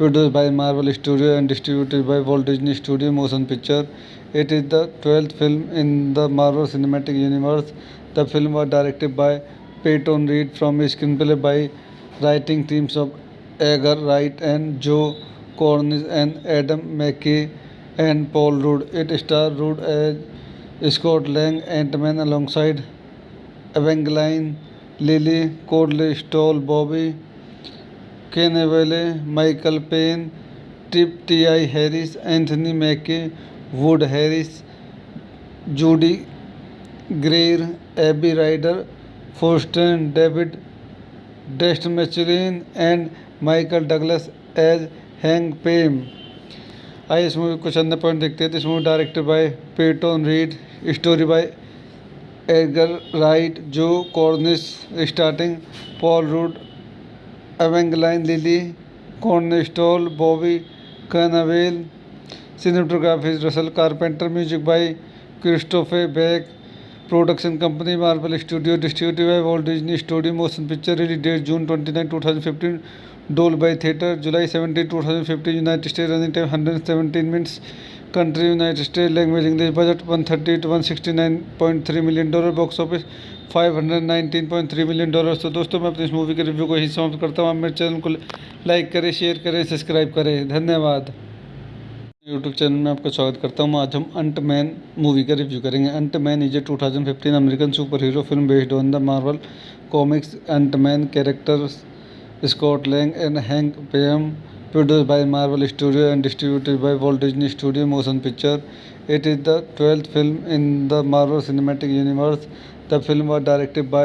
produced by Marvel Studios and distributed by Walt Disney Studio Motion Picture. It is the 12th film in the Marvel Cinematic Universe. The film was directed by Peyton Reed from a screenplay by writing teams of Edgar Wright and Joe Cornish and Adam McKay and Paul Rudd. It stars Rudd as Scott Lang, Ant-Man, alongside Evangeline Lilly, Cordley Stoll, Bobby Cannavale, Michael Payne, Trip T.I. Harris, Anthony Mackie, Wood Harris, Judy Greer, Abby Ryder, Faustin David, Destin Michelin and Michael Douglas as Hank Pym. आइए इस movie कुछ अन्य point देखते हैं। इस movie directed by Peyton Reed, story by Edgar Wright, Joe Cornish, starting Paul Rudd, Evangeline Lilly, कॉर्नस्टॉल, Bobby Cannavale, cinematography Russell Carpenter, music by Christopher Beck, production company Marvel studio, distributed by Walt Disney studio motion picture, release date June 29, 2015, Dolby theatre, July 17, 2015, United state, running time 117 minutes, country United state, language English, budget 130 to 169.3 million dollar, box office 519.3 million dollar. तो दोस्तों मैं अपनी इस movie के review को यही समाप्त करता हूँ। आप मेरे चैनल को लाइक करें, शेयर करें, सब्सक्राइब करें। धन्यवाद। यूट्यूब चैनल में आपका स्वागत करता हूँ। आज हम अंट मैन मूवी का रिव्यू करेंगे। अंट man is a 2015 American super hero film based on the Marvel comics अंट man characters Scott Lang and Hank Pym, produced by Marvel Studios and distributed by Walt Disney Studio Motion Picture. It is the 12th film in the Marvel Cinematic Universe. The film was directed by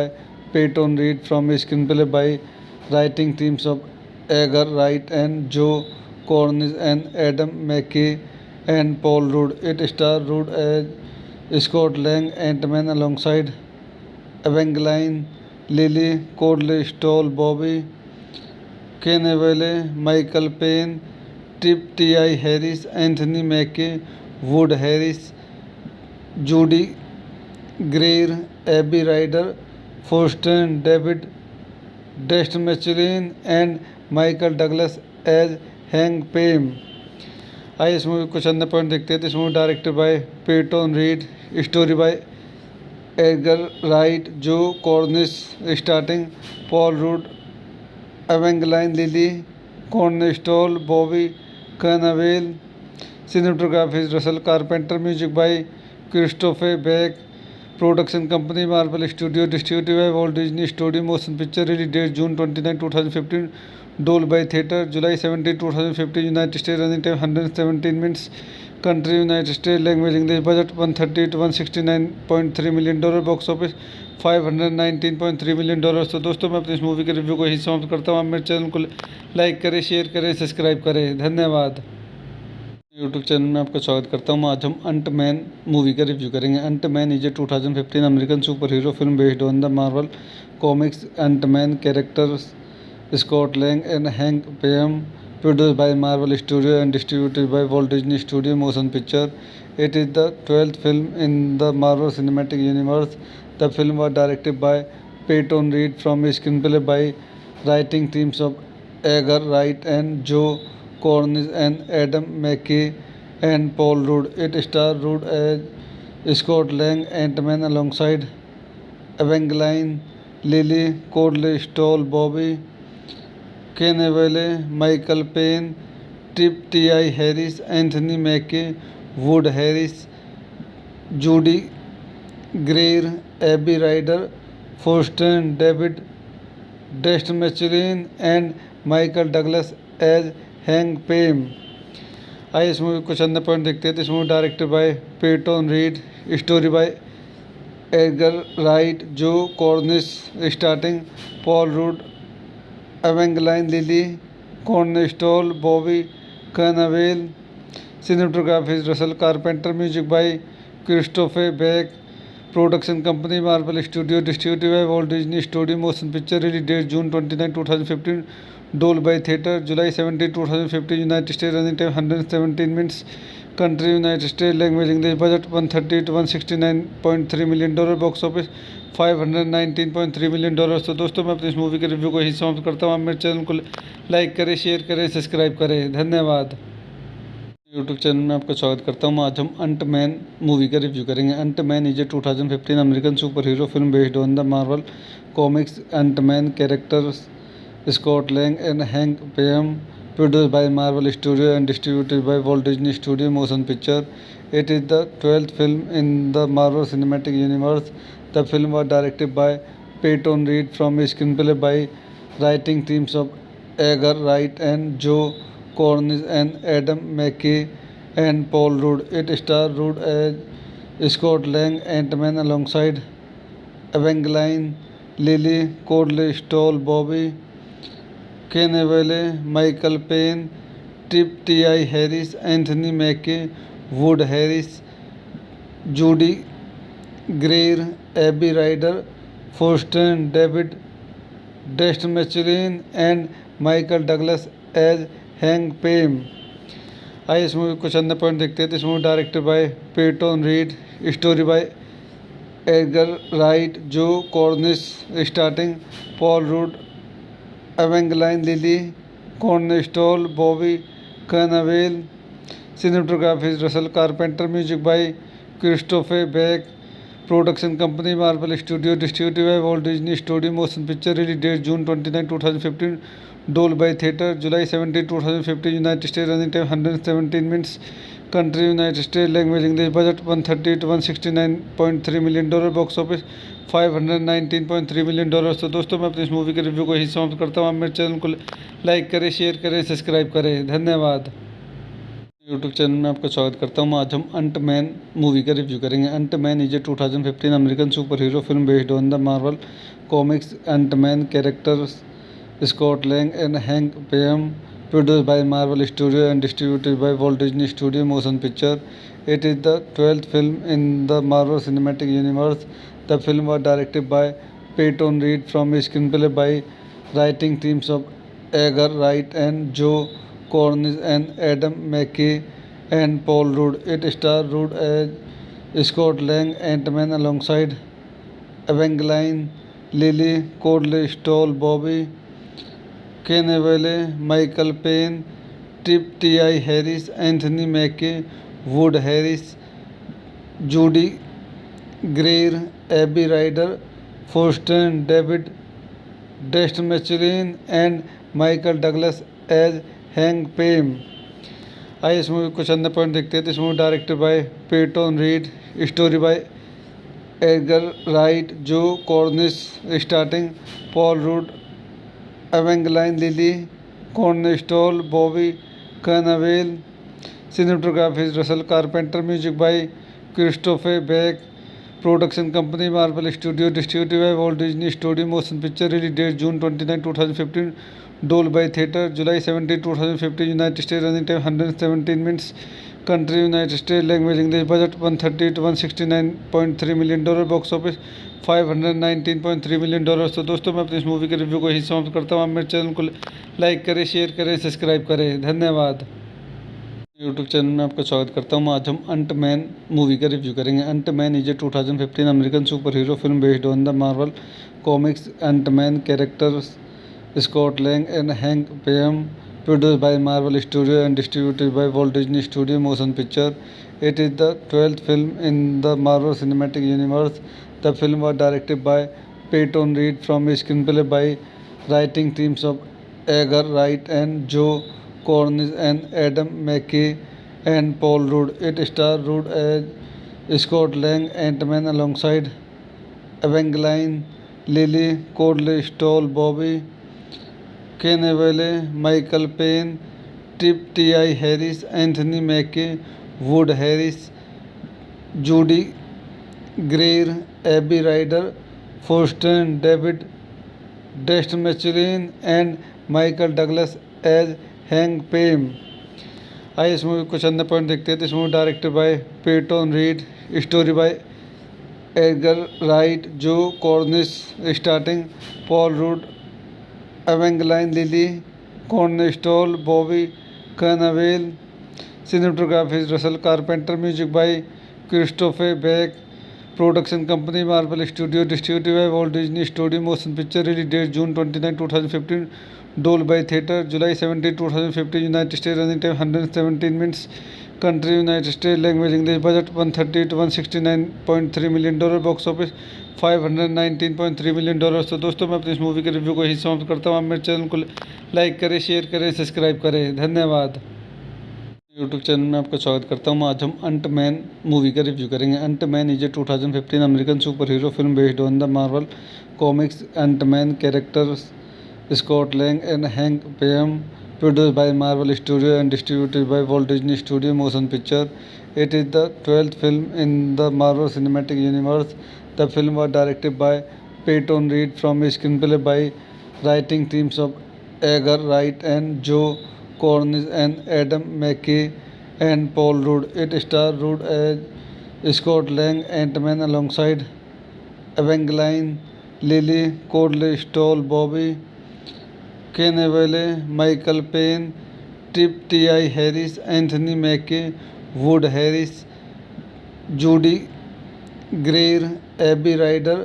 Peyton Reed from a screenplay by writing teams of Edgar Wright and Joe Cornish and Adam McKay and Paul Rudd. It stars Rudd as Scott Lang, Ant-Man, alongside Evangeline Lilly, Cordley Stoll, Bobby Cannavale, Michael Payne, Trip T.I. Harris, Anthony Mackie, Wood Harris, Judy Greer, Abby Ryder, Faustin David, Destin Michelin and Michael Douglas as Hank Pym. आइए इस movie कुछ अन्य point देखते हैं। इस movie directed by Peyton Reed, story by Edgar Wright, Joe Cornish, starting Paul Rudd, Evangeline Lilly, कॉर्नस्टॉल, Bobby Cannavale, cinematography Russell Carpenter, music by Christopher Beck, Production company Marvel Studio. Distributed by Walt Disney Studio Motion Picture. Release date June 29, 2015. Dolby Theatre July 17, 2015. United States. Running time 117 minutes. Country United States. Language English. Budget 130 to 169.3 million dollar. Box office 519.3 million dollar. तो दोस्तों मैं अपनी इस movie के review को यही समाप्त करता हूँ। आप मेरे चैनल को लाइक करें, शेयर करें, सब्सक्राइब करें। धन्यवाद। यूट्यूब चैनल में आपका स्वागत करता हूँ। आज हम अंट मैन मूवी का रिव्यू करेंगे। अंट man is a 2015 American super hero film based on the Marvel comics अंट man characters Scott Lang and Hank Pym, produced by Marvel Studios and distributed by Walt Disney Studio Motion Picture. It is the 12th film in the Marvel Cinematic Universe. The film was directed by Peyton Reed from a screenplay by writing teams of Edgar Wright and Joe Cornish and Adam McKay and Paul Rudd. It stars Rudd as Scott Lang, Ant-Man, alongside Evangeline Lilly, Cordley Stoll, Bobby Cannavale, Michael Payne, Trip T.I. Harris, Anthony Mackie, Wood Harris, Judy Greer, Abby Ryder, Faustin, David Dastmalchian and Michael Douglas as Hank Pym. आइए इस movie कुछ अंदर point देखते हैं। तो इस movie directed by Peyton Reed, story by Edgar Wright, Joe Cornish, starting Paul Rudd, Evangeline Lilly, कॉर्नस्टॉल, Bobby Cannavale, cinematography Russell Carpenter, music by Christopher Beck, production company Marvel studio, distributed by Walt Disney studio motion picture. Release date June 29, 2015। Dolby Theatre July 17, 2015. United States. Running time 117 minutes. Country United States. Language English. Budget 130 to 169.3 million dollar. Box office 519.3 million dollars। तो दोस्तों मैं अपनी इस movie के review को यही समाप्त करता हूँ। आप मेरे चैनल को लाइक करें, शेयर करें, सब्सक्राइब करें। धन्यवाद। यूट्यूब चैनल में आपका स्वागत करता हूँ। आज हम अंट मैन मूवी का रिव्यू करेंगे। अंट man is a 2015 American super hero film based on the Marvel comics अंट man characters Scott Lang and Hank Pym, produced by Marvel Studios and distributed by Walt Disney Studio Motion Picture. It is the 12th film in the Marvel Cinematic Universe. The film was directed by Peyton Reed from a screenplay by writing teams of Edgar Wright and Joe Cornish and Adam McKay and Paul Rudd. It stars Rudd as Scott Lang, Ant-Man, alongside Evangeline Lilly, Cordley Stoll, Bobby Cannavale, Michael Payne, Trip T.I. Harris, Anthony Mackie, Wood Harris, Judy Greer, Abby Ryder, Faustin, David Dastmalchian and Michael Douglas as Hank Pym। आइए इस movie कुछ अंदर point देखते हैं। तो इस movie directed by Peyton Reed, story by Edgar Wright, Joe Cornish, starting Paul Rudd, Evangeline Lilly, कॉर्नस्टॉल, Bobby Cannavale, cinematography Russell Carpenter, music by Christopher Beck, production company Marvel studio, distributed by Walt Disney studio motion picture. Release date June 29, 2015। Dolby Theatre July 17, 2015. United States. Running time 117 minutes. Country United States. Language English. Budget 130 to 169.3 million dollar. Box office 519.3 million dollars। तो दोस्तों मैं अपनी इस movie के review को यही समाप्त करता हूँ। आप मेरे चैनल को लाइक करें, शेयर करें, सब्सक्राइब करें। धन्यवाद। यूट्यूब चैनल में आपका स्वागत करता हूँ। आज हम अंट मैन मूवी का रिव्यू करेंगे। अंट man is a 2015 American super hero film based on the Marvel comics अंट man characters Scott Lang and Hank Pym, produced by Marvel Studios and distributed by Walt Disney Studio Motion Picture. It is the 12th film in the Marvel Cinematic Universe. The film was directed by Peyton Reed from a screenplay by writing teams of Edgar Wright and Joe Cornish and Adam McKay and Paul Rudd. It stars Rudd as Scott Lang, Ant-Man, alongside Evangeline Lilly, Cordley Stoll, Bobby Cannavale, Michael Payne, Trip T.I. Harris, Anthony Mackie, Wood Harris, Judy Greer, Abby Ryder, Faustin, David Dastmalchian and Michael Douglas as Hank Pym। आइए इस movie कुछ अंदर point देखते हैं। तो इस movie directed by Peyton Reed, story by Edgar Wright, Joe Cornish starting, Paul Rudd, Evangeline Lilly, कॉर्नस्टॉल, Bobby Cannavale, cinematography Russell Carpenter, music by Christopher Beck, production company Marvel studio, distributed by Walt Disney studio, motion picture, release date June 29, 2015, Dolby theatre, July 17, 2015, United States, running time 117 minutes, country United States, language English, budget 130 to 169.3 million dollar, box office 519.3 million dollar. तो दोस्तों मैं अपनी इस movie के review को यही समाप्त करता हूँ। आप मेरे चैनल को लाइक करें, शेयर करें, सब्सक्राइब करें। धन्यवाद। यूट्यूब चैनल में आपका स्वागत करता हूँ। आज हम अंट मैन मूवी का रिव्यू करेंगे। अंट man is a 2015 American super hero film based on the Marvel comics. अंट man characters Scott Lang and Hank Pym, produced by Marvel Studios and distributed by Walt Disney Studio Motion Picture. It is the 12th film in the Marvel Cinematic Universe. The film was directed by Peyton Reed from a screenplay by writing teams of Edgar Wright and Joe Cornish and Adam McKay and Paul Rudd. It stars Rudd as Scott Lang, Ant-Man, alongside Evangeline Lilly, Cordley Stoll, Bobby Cannavale, Michael Payne, Trip T.I. Harris, Anthony Mackie, Wood Harris, Judy Greer, Abby Ryder, Faustin David, Destin Michelin and Michael Douglas as Hank Pym. आइए इस movie कुछ अन्य point देखते हैं। तो इस movie directed by Peyton Reed, story by Edgar Wright, Joe Cornish starting, Paul Rudd, Evangeline Lilly, कॉर्नस्टॉल, Bobby Cannavale, cinematography Russell Carpenter, music by Christopher Beck, production company Marvel studio, distributed by Walt Disney studio motion picture, release date June 29, 2015, Dolby theatre, July 17, 2015, United States, running time 117 minutes, country United States, language English, budget 130 to 169.3 million dollar, box office 519.3 million dollar. तो दोस्तों मैं अपनी इस movie के review को यही समाप्त करता हूँ। आप मेरे चैनल को लाइक करें, शेयर करें, सब्सक्राइब करें। धन्यवाद। यूट्यूब चैनल में आपका स्वागत करता हूँ। आज हम अंट मैन मूवी का रिव्यू करेंगे। अंट man is a 2015 American super hero film based on the Marvel comics. अंट man characters Scott Lang and Hank Pym, produced by Marvel Studios and distributed by Walt Disney Studio Motion Picture. It is the 12th film in the Marvel Cinematic Universe. The film was directed by Peyton Reed from a screenplay by writing teams of Edgar Wright and Joe Cornish and Adam McKay and Paul Rudd. It stars Rudd as Scott Lang, Ant-Man, alongside Evangeline Lilly, Cordley Stoll, Bobby Cannavale, Michael Payne, Trip T.I. Harris, Anthony Mackie, Wood Harris, Judy Greer, Abby Ryder,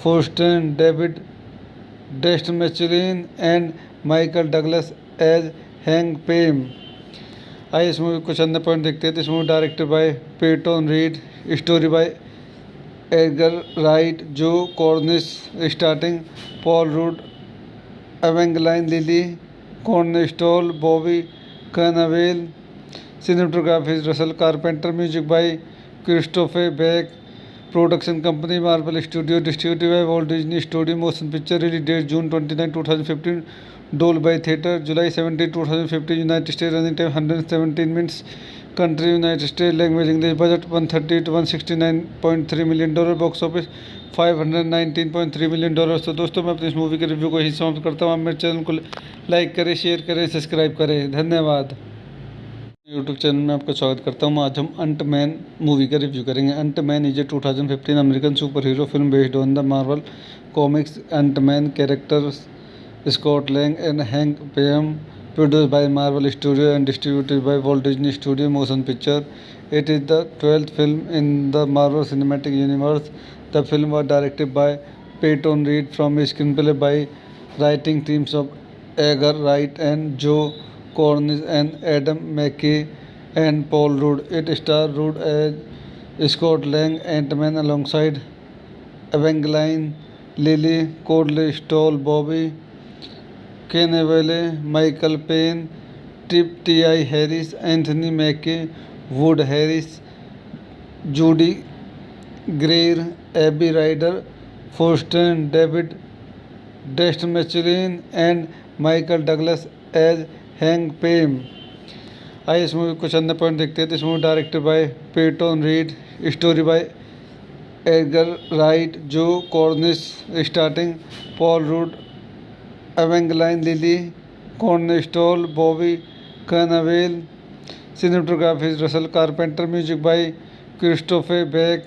Faustin David, Destin Michelin and Michael Douglas as Hank Pym. आइए इस movie कुछ अन्य point देखते हैं। तो इस movie directed by Peyton Reed, story by Edgar Wright, Joe Cornish starting, Paul Rudd, Evangeline Lilly, कॉर्नस्टॉल, Bobby Cannavale, cinematography Russell Carpenter, music by Christopher Beck, production company Marvel studio, distributed by Walt Disney studio motion picture, release date June 29, 2015, Dolby theatre, July 17, 2015, United States, running time 117 minutes, country United States, language English, budget 130 to 169.3 million dollar, box office 519.3 million dollar. तो दोस्तों मैं अपनी इस movie के review को यही समाप्त करता हूँ। आप मेरे चैनल को लाइक करें, शेयर करें, सब्सक्राइब करें। धन्यवाद। यूट्यूब चैनल में आपका स्वागत करता हूँ। आज हम अंट मैन मूवी का रिव्यू करेंगे। अंट man is a 2015 American super hero film based on the Marvel comics. अंट man characters Scott Lang and Hank Pym, produced by Marvel Studios and distributed by Walt Disney Studio Motion Picture. It is the 12th film in the Marvel Cinematic Universe. The film was directed by Peyton Reed from a screenplay by writing teams of Edgar Wright and Joe Cornish and Adam McKay and Paul Rudd. It stars Rudd as Scott Lang, Ant-Man, alongside Evangeline Lilly, Cordley Stoll, Bobby Cannavale, Michael Payne, Trip T.I. Harris, Anthony Mackie, Wood Harris, Judy Greer, Abby Ryder, Faustin, David Desmachelin and Michael Douglas as Hank Pym। आइए इस movie कुछ अन्य point देखते हैं। तो इस movie directed by Peyton Reed, story by Edgar Wright, Joe Cornish, starting Paul Rudd, Evangeline Lilly, कॉर्नस्टॉल, Bobby Cannavale. Cinematography Russell Carpenter, music by Christopher Beck,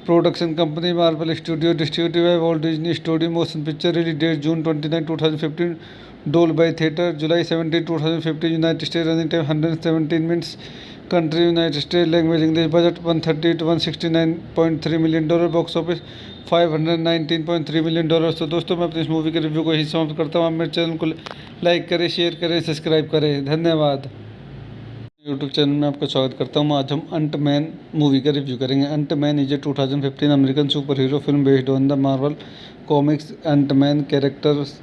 production company Marvel studio, distributed by Walt Disney studio, motion picture, release date June 29, 2015, Dolby theatre, July 17, 2015, United States, running time 117 minutes, country United States, language English, budget 130 to 169.3 million dollar, box office 519.3 million dollar. तो दोस्तों मैं अपनी इस movie के review को यही समाप्त करता हूँ। आप मेरे चैनल को लाइक करें, शेयर करें, सब्सक्राइब करें। धन्यवाद। यूट्यूब चैनल में आपका स्वागत करता हूँ। आज हम अंट मैन मूवी का रिव्यू करेंगे। अंट man is a 2015 American super hero film based on the Marvel comics अंट man characters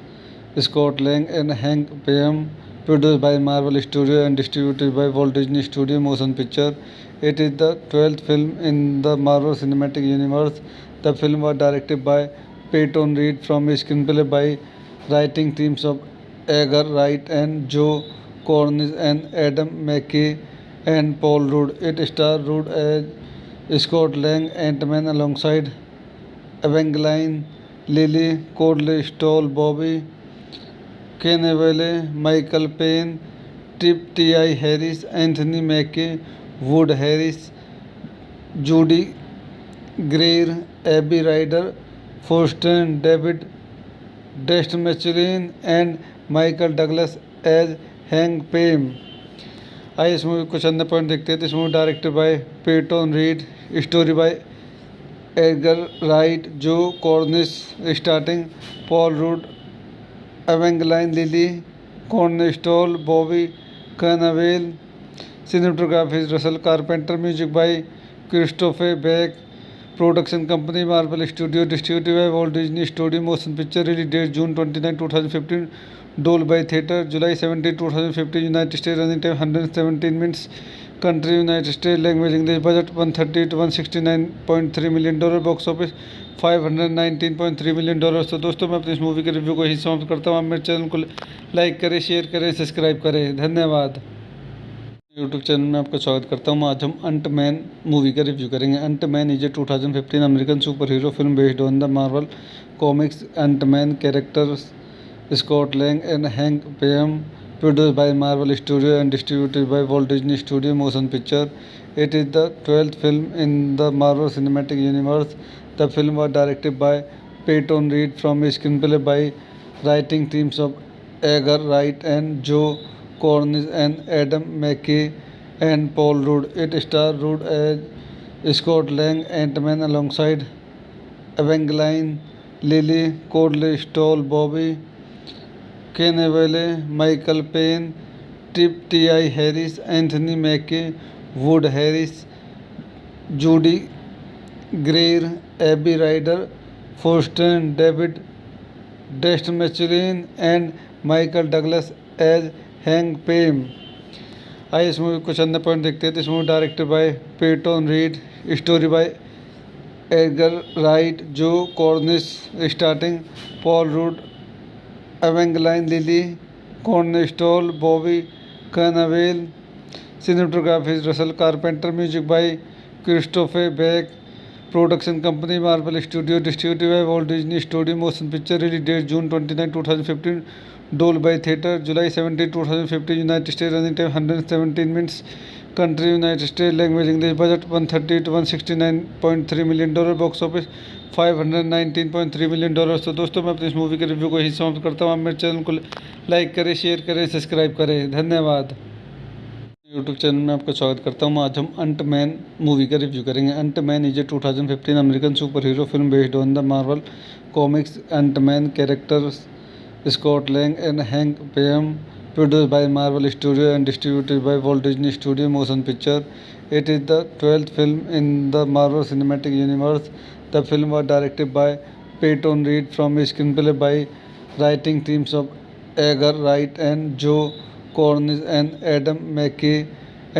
Scott Lang and Hank Pym, produced by Marvel Studios and distributed by Walt Disney Studio Motion Picture. It is the 12th film in the Marvel Cinematic Universe. The film was directed by Peyton Reed from a screenplay by writing teams of Edgar Wright and Joe Cornish and Adam McKay and Paul Rudd. It stars Rudd as Scott Lang, Ant-Man alongside Evangeline Lilly, Cordley Stoll, Bobby Cannavale, Michael Payne, Trip T.I. Harris, Anthony Mackie, Wood Harris, Judy Greer, Abby Ryder, Faustin, David Desmachelin and Michael Douglas as Hank Pym। आइए इस movie कुछ अन्य point देखते हैं। तो इस movie directed by Peyton Reed, story by Edgar Wright, Joe Cornish, starting Paul Rudd, Evangeline Lilly, कॉर्नस्टॉल, Bobby Cannavale. Cinematography Russell Carpenter, music by Christopher Beck, production company Marvel studio, distributed by Walt Disney studio motion picture, release date June 29, 2015, Dolby theatre, July 17, 2015, United States, running time 117 minutes, country United States, language English, budget 130 to 169.3 million dollar, box office 519.3 million dollar. तो दोस्तों मैं अपनी इस movie के review को यही समाप्त करता हूँ। आप मेरे चैनल को लाइक करें, शेयर करें, सब्सक्राइब करें। धन्यवाद। यूट्यूब चैनल में आपका स्वागत करता हूँ। आज हम अंट मैन मूवी का रिव्यू करेंगे। अंट man is a 2015 American super hero film based on the Marvel comics अंट man characters Scott Lang and Hank Pym, produced by Marvel Studios and distributed by Walt Disney Studio Motion Picture. It is the 12th film in the Marvel Cinematic Universe. The film was directed by Peyton Reed from a screenplay by writing teams of Edgar Wright and Joe Cornish and Adam McKay and Paul Rudd. It stars Rudd as Scott Lang, Ant-Man alongside Evangeline Lilly, Cordley Stoll, Bobby Cannavale, Michael Payne, Trip T.I. Harris, Anthony Mackie, Wood Harris, Judy Greer, Abby Ryder, Faustin, David Desmachelin and Michael Douglas as Hank Pym। आइए इस movie कुछ अन्य point देखते हैं। तो इस movie directed by Peyton Reed, story by Edgar Wright, Joe Cornish, starting Paul Rudd, Evangeline Lilly, कॉर्नस्टॉल, Bobby Cannavale. Cinematography Russell Carpenter, music by Christopher Beck, production company Marvel studio, distributed by Walt Disney studio motion picture, release date June 29, 2015, Dolby theatre, July 17, 2015, United States, running time 117 minutes, country United States, language English, budget 130 to 169.3 million dollar, box office 519.3 million dollar. तो दोस्तों मैं अपनी इस movie के review को यही समाप्त करता हूँ। आप मेरे चैनल को लाइक करें, शेयर करें, सब्सक्राइब करें। धन्यवाद। यूट्यूब चैनल में आपका स्वागत करता हूँ। आज हम अंट मैन मूवी का रिव्यू करेंगे। अंट man is a 2015 American super hero film based on the Marvel comics अंट man characters Scott Lang and Hank Pym, produced by Marvel Studios and distributed by Walt Disney Studio Motion Picture. It is the 12th film in the Marvel Cinematic Universe. The film was directed by Peyton Reed from a screenplay by writing teams of Edgar Wright and Joe Cornish and Adam McKay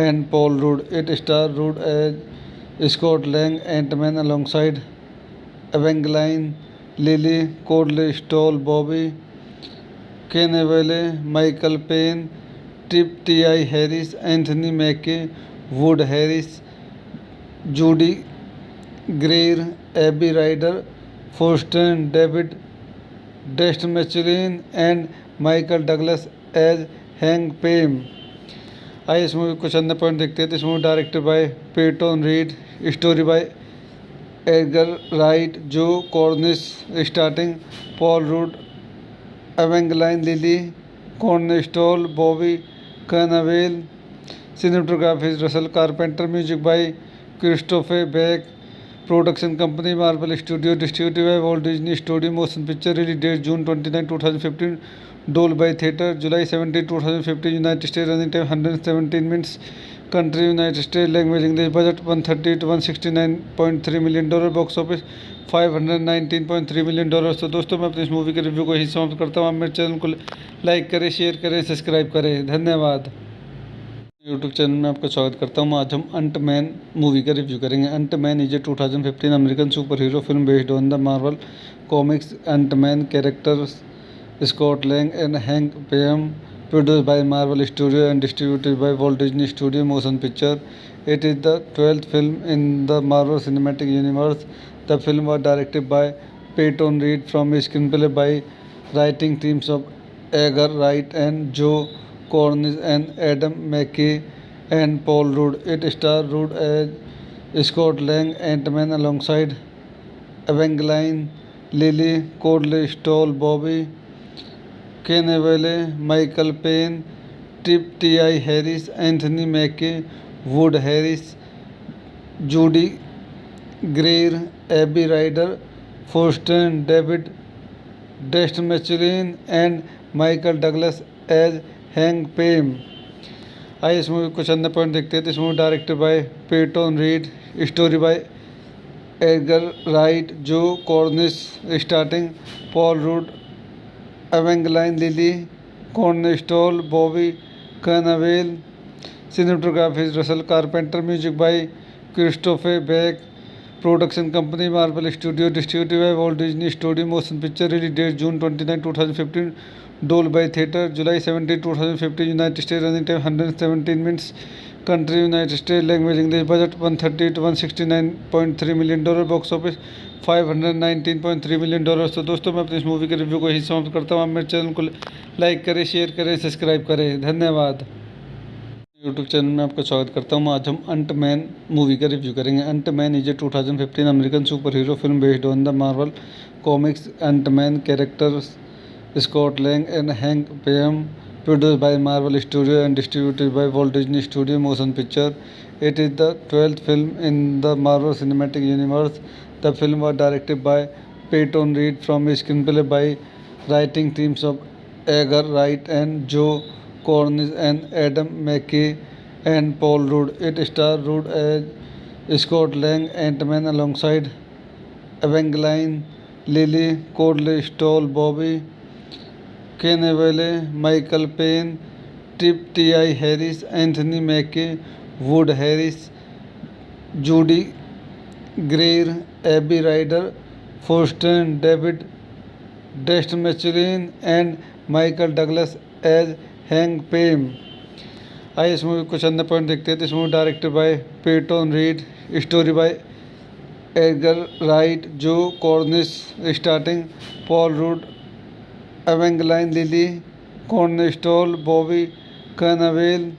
and Paul Rudd. It stars Rudd as Scott Lang, Ant-Man alongside Evangeline Lilly, Cordley Stoll, Bobby Cannavale, Michael Payne, Trip T.I. Harris, Anthony Mackie, Wood Harris, Judy Greer, Abby Ryder, Faustin David, Destin Michelin, and Michael Douglas as Hank Pym. आइए इस movie कुछ अन्य point देखते हैं। तो इस movie directed by Peyton Reed, story by Edgar Wright, Joe Cornish, starting Paul Rudd, Evangeline Lilly, कॉर्नस्टॉल, Bobby Cannavale, cinematography Russell Carpenter, music by Christopher Beck, production company Marvel studio, distributed by Walt Disney studio, motion picture, release date June 29, 2015, Dolby theatre, July 17, 2015, United state, running time 117 minutes, country United state, language English, budget 130 to 169.3 million dollar, box office 519.3 million dollar. तो दोस्तों मैं अपनी इस movie के review को यही समाप्त करता हूँ। आप मेरे चैनल को लाइक करें, शेयर करें, सब्सक्राइब करें। धन्यवाद। यूट्यूब चैनल में आपका स्वागत करता हूँ। आज हम अंट मैन मूवी का रिव्यू करेंगे। अंट man is a 2015 American super hero film based on the Marvel comics अंट man characters Scott Lang and Hank Pym, produced by Marvel Studios and distributed by Walt Disney Studio Motion Picture. It is the 12th film in the Marvel Cinematic Universe. The film was directed by Peyton Reed from a screenplay by writing teams of Edgar Wright and Joe Cornish and Adam McKay and Paul Rudd. It stars Rudd as Scott Lang, Ant-Man alongside Evangeline Lilly, Cordley Stoll, Bobby Cannavale, Michael Payne, Trip T.I. Harris, Anthony Mackie, Wood Harris, Judy Greer, Abby Ryder, Faustin David, Destin Michelin, and Michael Douglas as Hank Pym. आइए इस movie कुछ अन्य point देखते हैं। तो इस movie directed by Peyton Reed, story by Edgar Wright, Joe Cornish, starting Paul Rudd, Evangeline Lilly, कॉर्नस्टॉल, Bobby Cannavale, cinematography Russell Carpenter, music by Christopher Beck, production company Marvel studio, distributed by Walt Disney studio motion picture, release date June 29, 2015, Dolby theatre, July 17, 2015, United state, running time 117 minutes, country United state, language English, budget 130 to 169.3 million dollar, box office 519.3 million dollar. तो दोस्तों मैं अपनी इस movie के review को यही समाप्त करता हूँ। आप मेरे चैनल को लाइक करें, शेयर करें, सब्सक्राइब करें। धन्यवाद। यूट्यूब चैनल में आपका स्वागत करता हूँ। आज हम अंट मैन मूवी का रिव्यू करेंगे। अंट man is a 2015 American super hero film based on the Marvel comics अंट man characters Scott Lang and Hank Pym, produced by Marvel Studios and distributed by Walt Disney Studio Motion Picture. It is the 12th film in the Marvel Cinematic Universe. The film was directed by Peyton Reed from a screenplay by writing teams of Edgar Wright and Joe Cornish and Adam McKay and Paul Rudd. It stars Rudd as Scott Lang, Ant-Man alongside Evangeline Lilly, Cordley Stoll, Bobby Cannavale, Michael Payne, Trip T.I. Harris, Anthony Mackie, Wood Harris, Judy Greer, Abby Ryder, Faustin David, Destin Michelin, and Michael Douglas as Hank Pym. आइए इस movie कुछ अन्य point देखते हैं। तो इस movie directed by Peyton Reed, story by Edgar Wright, Joe Cornish, starting Paul Rudd, Evangeline Lilly, कॉर्नस्टॉल, Bobby Cannavale,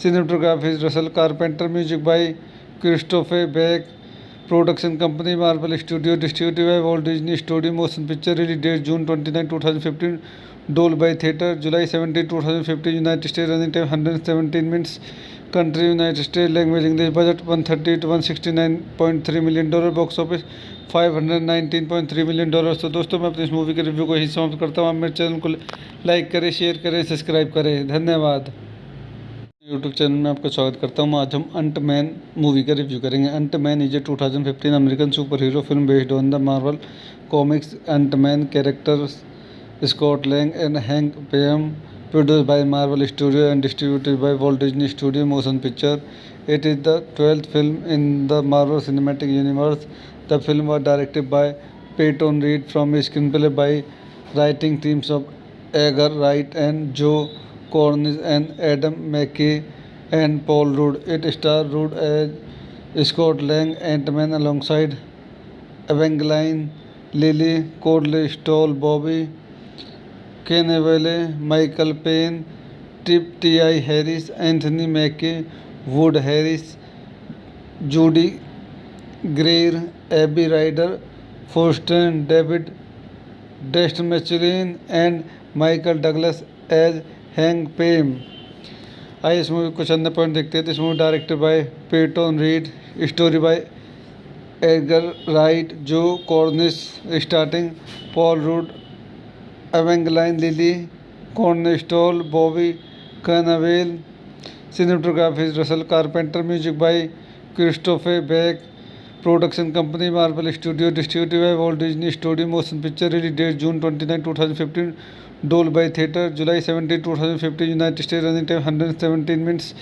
cinematography Russell Carpenter, music by Christopher Beck, production company Marvel studio, distributed by Walt Disney studio motion picture, release date June 29, 2015, Dolby theatre, July 17, 2015, United state, running time 117 minutes, country United state, language English, budget 130 to 169.3 million dollar, box office 519.3 million dollar. तो दोस्तों मैं अपनी इस movie के review को यही समाप्त करता हूँ। आप मेरे चैनल को लाइक करें, शेयर करें, सब्सक्राइब करें। धन्यवाद। यूट्यूब चैनल में आपका स्वागत करता हूँ। आज हम अंट मैन मूवी का रिव्यू करेंगे। अंट man is a 2015 American super hero film based on the Marvel comics अंट man characters Scott Lang and Hank Pym, produced by Marvel Studios and distributed by Walt Disney Studio Motion Picture. It is the 12th film in the Marvel Cinematic Universe. The film was directed by Peyton Reed from a screenplay by writing teams of Edgar Wright and Joe Cornish and Adam McKay and Paul Rudd. It stars Rudd as Scott Lang, Ant-Man, alongside Evangeline Lilly, Cordley Stoll, Bobby Cannavale, Michael Payne, Trip T.I. Harris, Anthony Mackie, Wood Harris, Judy Greer, Abby Ryder, Forsten, David Dastmalchian and Michael Douglas as Hank Pym. आइए इस movie कुछ अन्य point देखते हैं। तो इस movie directed by Peyton Reed, story by Edgar Wright, Joe Cornish, starting Paul Rudd, Evangeline Lilly, कॉर्नस्टॉल, Bobby Cannavale, cinematography Russell Carpenter, music by Christopher Beck, production company Marvel studio, distributed by Walt Disney studio, motion picture, release date June 29, 2015, Dolby theatre, July 17, 2015, United state, running time 117 minutes,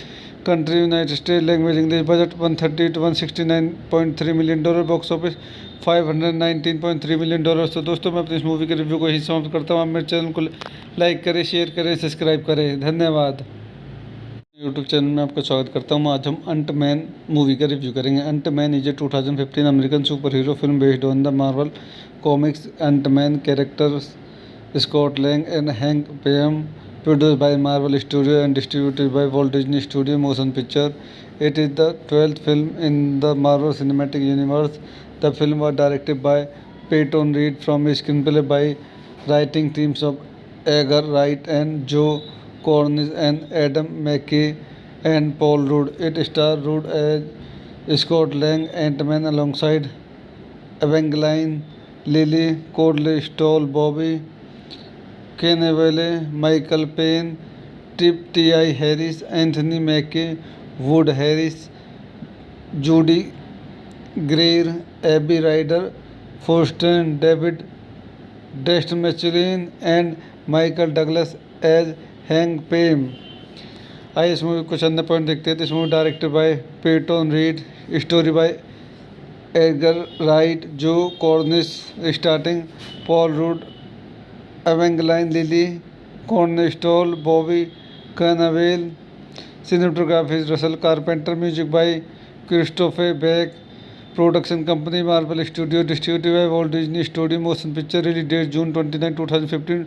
country United state, language English, budget 130 to 169.3 million dollar, box office 519.3 million dollar. तो दोस्तों मैं अपनी इस movie के review को यही समाप्त करता हूँ। आप मेरे चैनल को लाइक करें, शेयर करें, सब्सक्राइब करें। धन्यवाद। यूट्यूब चैनल में आपका स्वागत करता हूँ। आज हम अंट मैन मूवी का रिव्यू करेंगे। अंट man is a 2015 American super hero film based on the Marvel comics अंट man characters Scott Lang and Hank Pym, produced by Marvel Studios and distributed by Walt Disney Studio Motion Picture. It is the 12th film in the Marvel Cinematic Universe. The film was directed by Peyton Reed from a screenplay by writing teams of Edgar Wright and Joe Cornish and Adam McKay and Paul Rudd. It stars Rudd as Scott Lang, Ant-Man, alongside Evangeline Lilly, Cordley Stoll, Bobby Cannavale, Michael Payne, Trip T.I. Harris, Anthony Mackie, Wood Harris, Judy Greer, Abby Ryder, Forsten, David Dastmalchian and Michael Douglas as Hank Pym. आइए इस movie कुछ अन्य point देखते हैं। तो इस movie directed by Peyton Reed, story by Edgar Wright, Joe Cornish, starting Paul Rudd, Evangeline Lilly, कॉर्नस्टॉल, Bobby Cannavale, cinematography Russell Carpenter, music by Christopher Beck, production company Marvel studio, distributed by Walt Disney studio motion picture, release date June 29, 2015,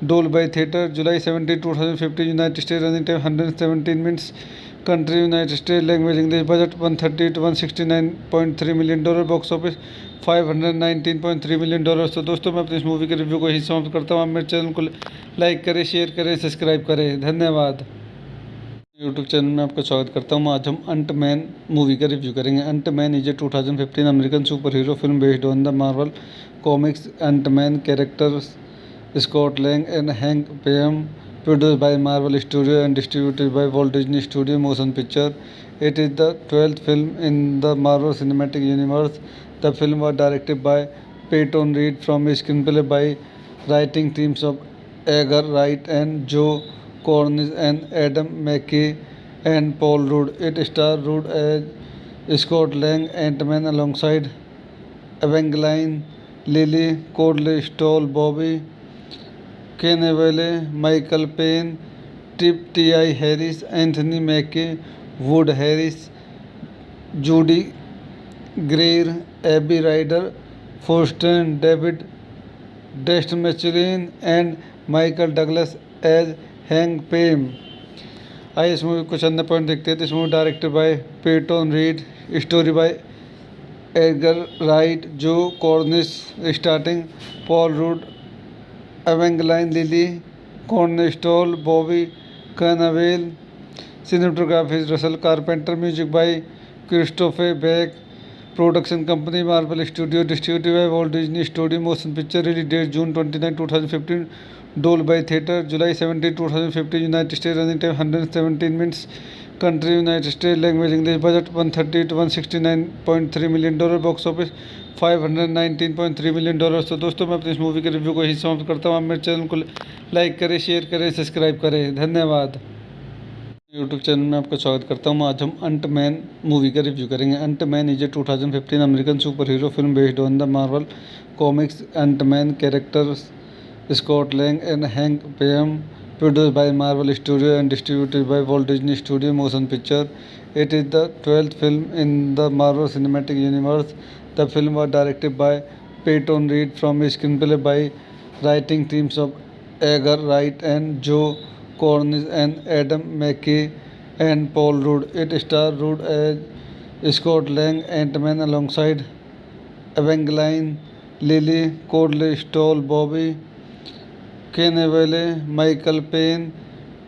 Dolby theatre, July 17, 2015, United state, running time 117 minutes, country United state, language English, budget 130 to 169.3 million dollar, box office 519.3 million dollar. तो दोस्तों मैं अपनी इस movie के review को यही समाप्त करता हूँ। आप मेरे चैनल को लाइक करें, शेयर करें, सब्सक्राइब करें। धन्यवाद। यूट्यूब चैनल में आपका स्वागत करता हूँ। आज हम अंट मैन मूवी का रिव्यू करेंगे। अंट man is a 2015 American super hero film based on the Marvel comics अंट man characters Scott Lang and Hank Pym, produced by Marvel Studios and distributed by Walt Disney Studio Motion Picture. It is the 12th film in the Marvel Cinematic Universe. The film was directed by Peyton Reed from a screenplay by writing teams of Edgar Wright and Joe Cornish and Adam McKay and Paul Rudd. It stars Rudd as Scott Lang, Ant-Man, alongside Evangeline Lilly, Cordley Stoll, Bobby Cannavale, Michael Payne, Trip T.I. Harris, Anthony Mackie, Wood Harris, Judy Greer, Abby Ryder, Forsten, David Dastmalchian and Michael Douglas as Hank Pym. आइए इस movie कुछ अन्य point देखते हैं। तो इस movie directed by Peyton Reed, story by Edgar Wright, Joe Cornish, starting Paul Rudd, Evangeline Lilly, कॉर्नस्टॉल, Bobby Cannavale, cinematography Russell Carpenter, music by Christopher Beck, production company Marvel studio, distributed by Walt Disney studio motion picture, release date June 29, 2015, Dolby theatre, July 17, 2015, United state, running time 117 minutes, country United state, language English, budget 130 to 169.3 million dollar, box office 519.3 million dollar. तो दोस्तों मैं अपनी इस movie के review को यही समाप्त करता हूँ। आप मेरे चैनल को लाइक करें, शेयर करें, सब्सक्राइब करें। धन्यवाद। यूट्यूब चैनल में आपका स्वागत करता हूँ। आज हम अंट मैन मूवी का रिव्यू करेंगे। अंट man is a 2015 American super hero film based on the Marvel comics अंट man characters Scott Lang and Hank Pym, produced by Marvel Studio and distributed by Walt Disney Studio Motion Picture. It is the 12th film in the Marvel Cinematic Universe. The film was directed by Peyton Reed from a screenplay by writing teams of Edgar Wright and Joe Cornish and Adam McKay and Paul Rudd. It stars Rudd as Scott Lang, Ant-Man, alongside Evangeline Lilly, Cordley Stoll, Bobby Cannavale, Michael Payne,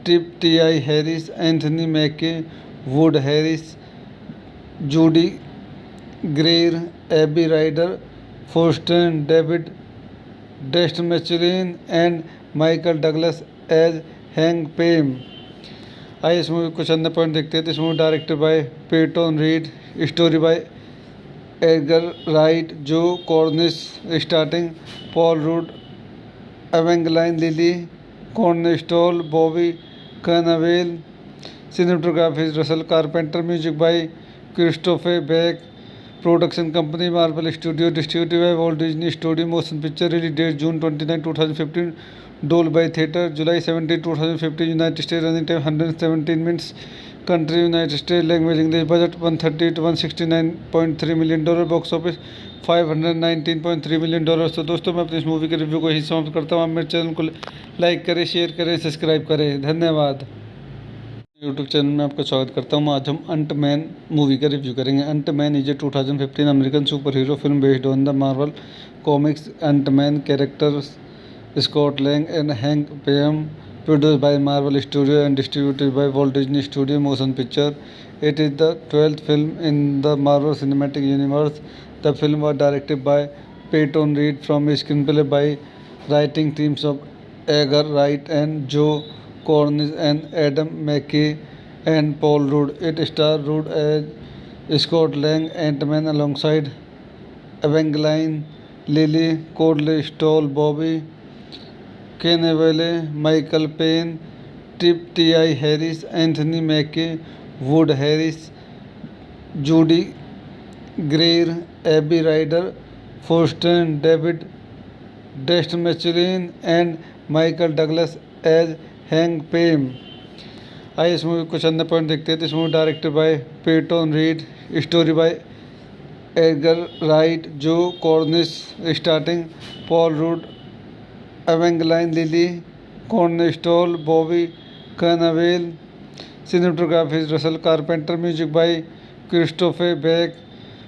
Trip T.I. Harris, Anthony Mackie, Wood Harris, Judy Greer, Abby Ryder, Forster David, Destin Michelin and Michael Douglas as Hank Pym. आइए इस movie कुछ अन्य point देखते हैं। तो इस movie directed by Peyton Reed, story by Edgar Wright, Joe Cornish, starting Paul Rudd, Evangeline Lilly, कॉर्नस्टॉल, Bobby Cannavale, cinematography Russell Carpenter, music by Christopher Beck, production company Marvel studio, distributed by Walt Disney studio motion picture, release date June 29, 2015, Dolby theatre, July 17, 2015, United state, running time 117 minutes, country United state, language English, budget 130 to 169.3 million dollar, box office 519.3 million dollar. तो दोस्तों मैं अपनी इस movie के review को यही समाप्त करता हूँ। आप मेरे चैनल को लाइक करें, शेयर करें, सब्सक्राइब करें। धन्यवाद। यूट्यूब चैनल में आपका स्वागत करता हूँ। आज हम अंट मैन मूवी का रिव्यू करेंगे। अंट man is a 2015 American super hero film based on the Marvel comics अंट man characters Scott Lang and Hank Pym, produced by Marvel Studio and distributed by Walt Disney Studio Motion Picture. It is the 12th film in the Marvel Cinematic Universe. The film was directed by Peyton Reed from a screenplay by writing teams of Edgar Wright and Joe Cornish and Adam McKay and Paul Rudd. It stars Rudd as Scott Lang, Ant-Man, alongside Evangeline Lilly, Cordley Stoll, Bobby Cannavale, Michael Payne, Trip T.I. Harris, Anthony Mackie, Wood Harris, Judy Greer, Abby Ryder, Forster David, Destin Michelin and Michael Douglas as Hank Pym. आइए इस movie कुछ अन्य point देखते हैं। तो इस movie directed by Peyton Reed, story by Edgar Wright, Joe Cornish, starting Paul Rudd, Evangeline Lilly, कॉर्नस्टॉल, Bobby Cannavale, cinematography Russell Carpenter, music by Christopher Beck,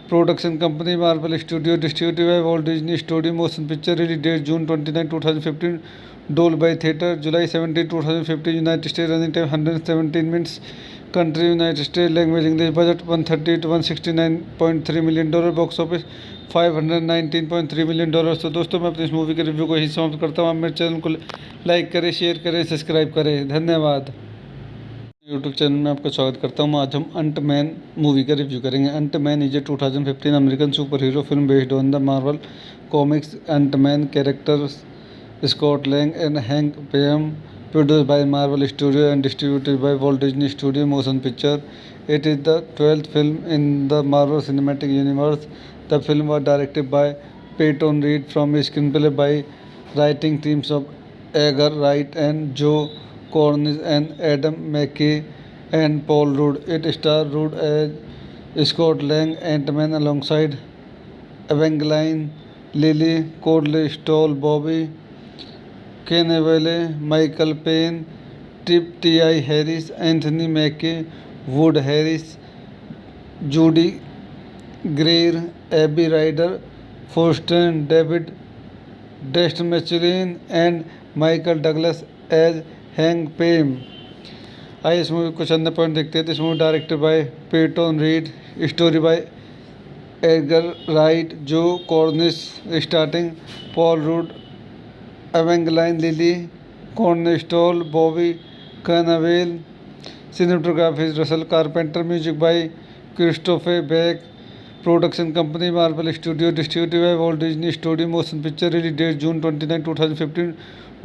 production company Marvel studio, distributed by Walt Disney studio motion picture, release date June 29, 2015, Dolby theatre, July 17, 2015, United state, running time 117 minutes, country United state, language English, budget 130 to 169.3 million dollar, box office 519.3 million dollar. तो दोस्तों मैं अपनी इस movie के review को यही समाप्त करता हूँ। आप मेरे चैनल को लाइक करें, शेयर करें, सब्सक्राइब करें। धन्यवाद। यूट्यूब चैनल में आपका स्वागत करता हूँ। आज हम अंट मैन मूवी का रिव्यू करेंगे। अंट man is a 2015 American super hero film based on the Marvel comics अंट man characters Scott Lang and Hank Pym, produced by Marvel Studio and distributed by Walt Disney Studio Motion Picture. It is the 12th film in the Marvel Cinematic Universe. The film was directed by Peyton Reed from a screenplay by writing teams of Edgar Wright and Joe Cornish and Adam McKay and Paul Rudd. It stars Rudd as Scott Lang, Ant-Man, alongside Evangeline Lilly, Cordley Stoll, Bobby Cannavale, Michael Payne, Trip T.I. Harris, Anthony Mackie, Wood Harris, Judy Greer, Abby Ryder, Forster David, Destin Michelin and Michael Douglas as Hank Pym. आइए इस movie कुछ अन्य point देखते हैं। तो इस movie directed by Peyton Reed, story by Edgar Wright, Joe Cornish, starting Paul Rudd, Evangeline Lilly, कॉर्नस्टॉल, Bobby Cannavale, cinematography Russell Carpenter, music by Christopher Beck, production company Marvel studio, distributed by Walt Disney studio motion picture, release date June 29, 2015,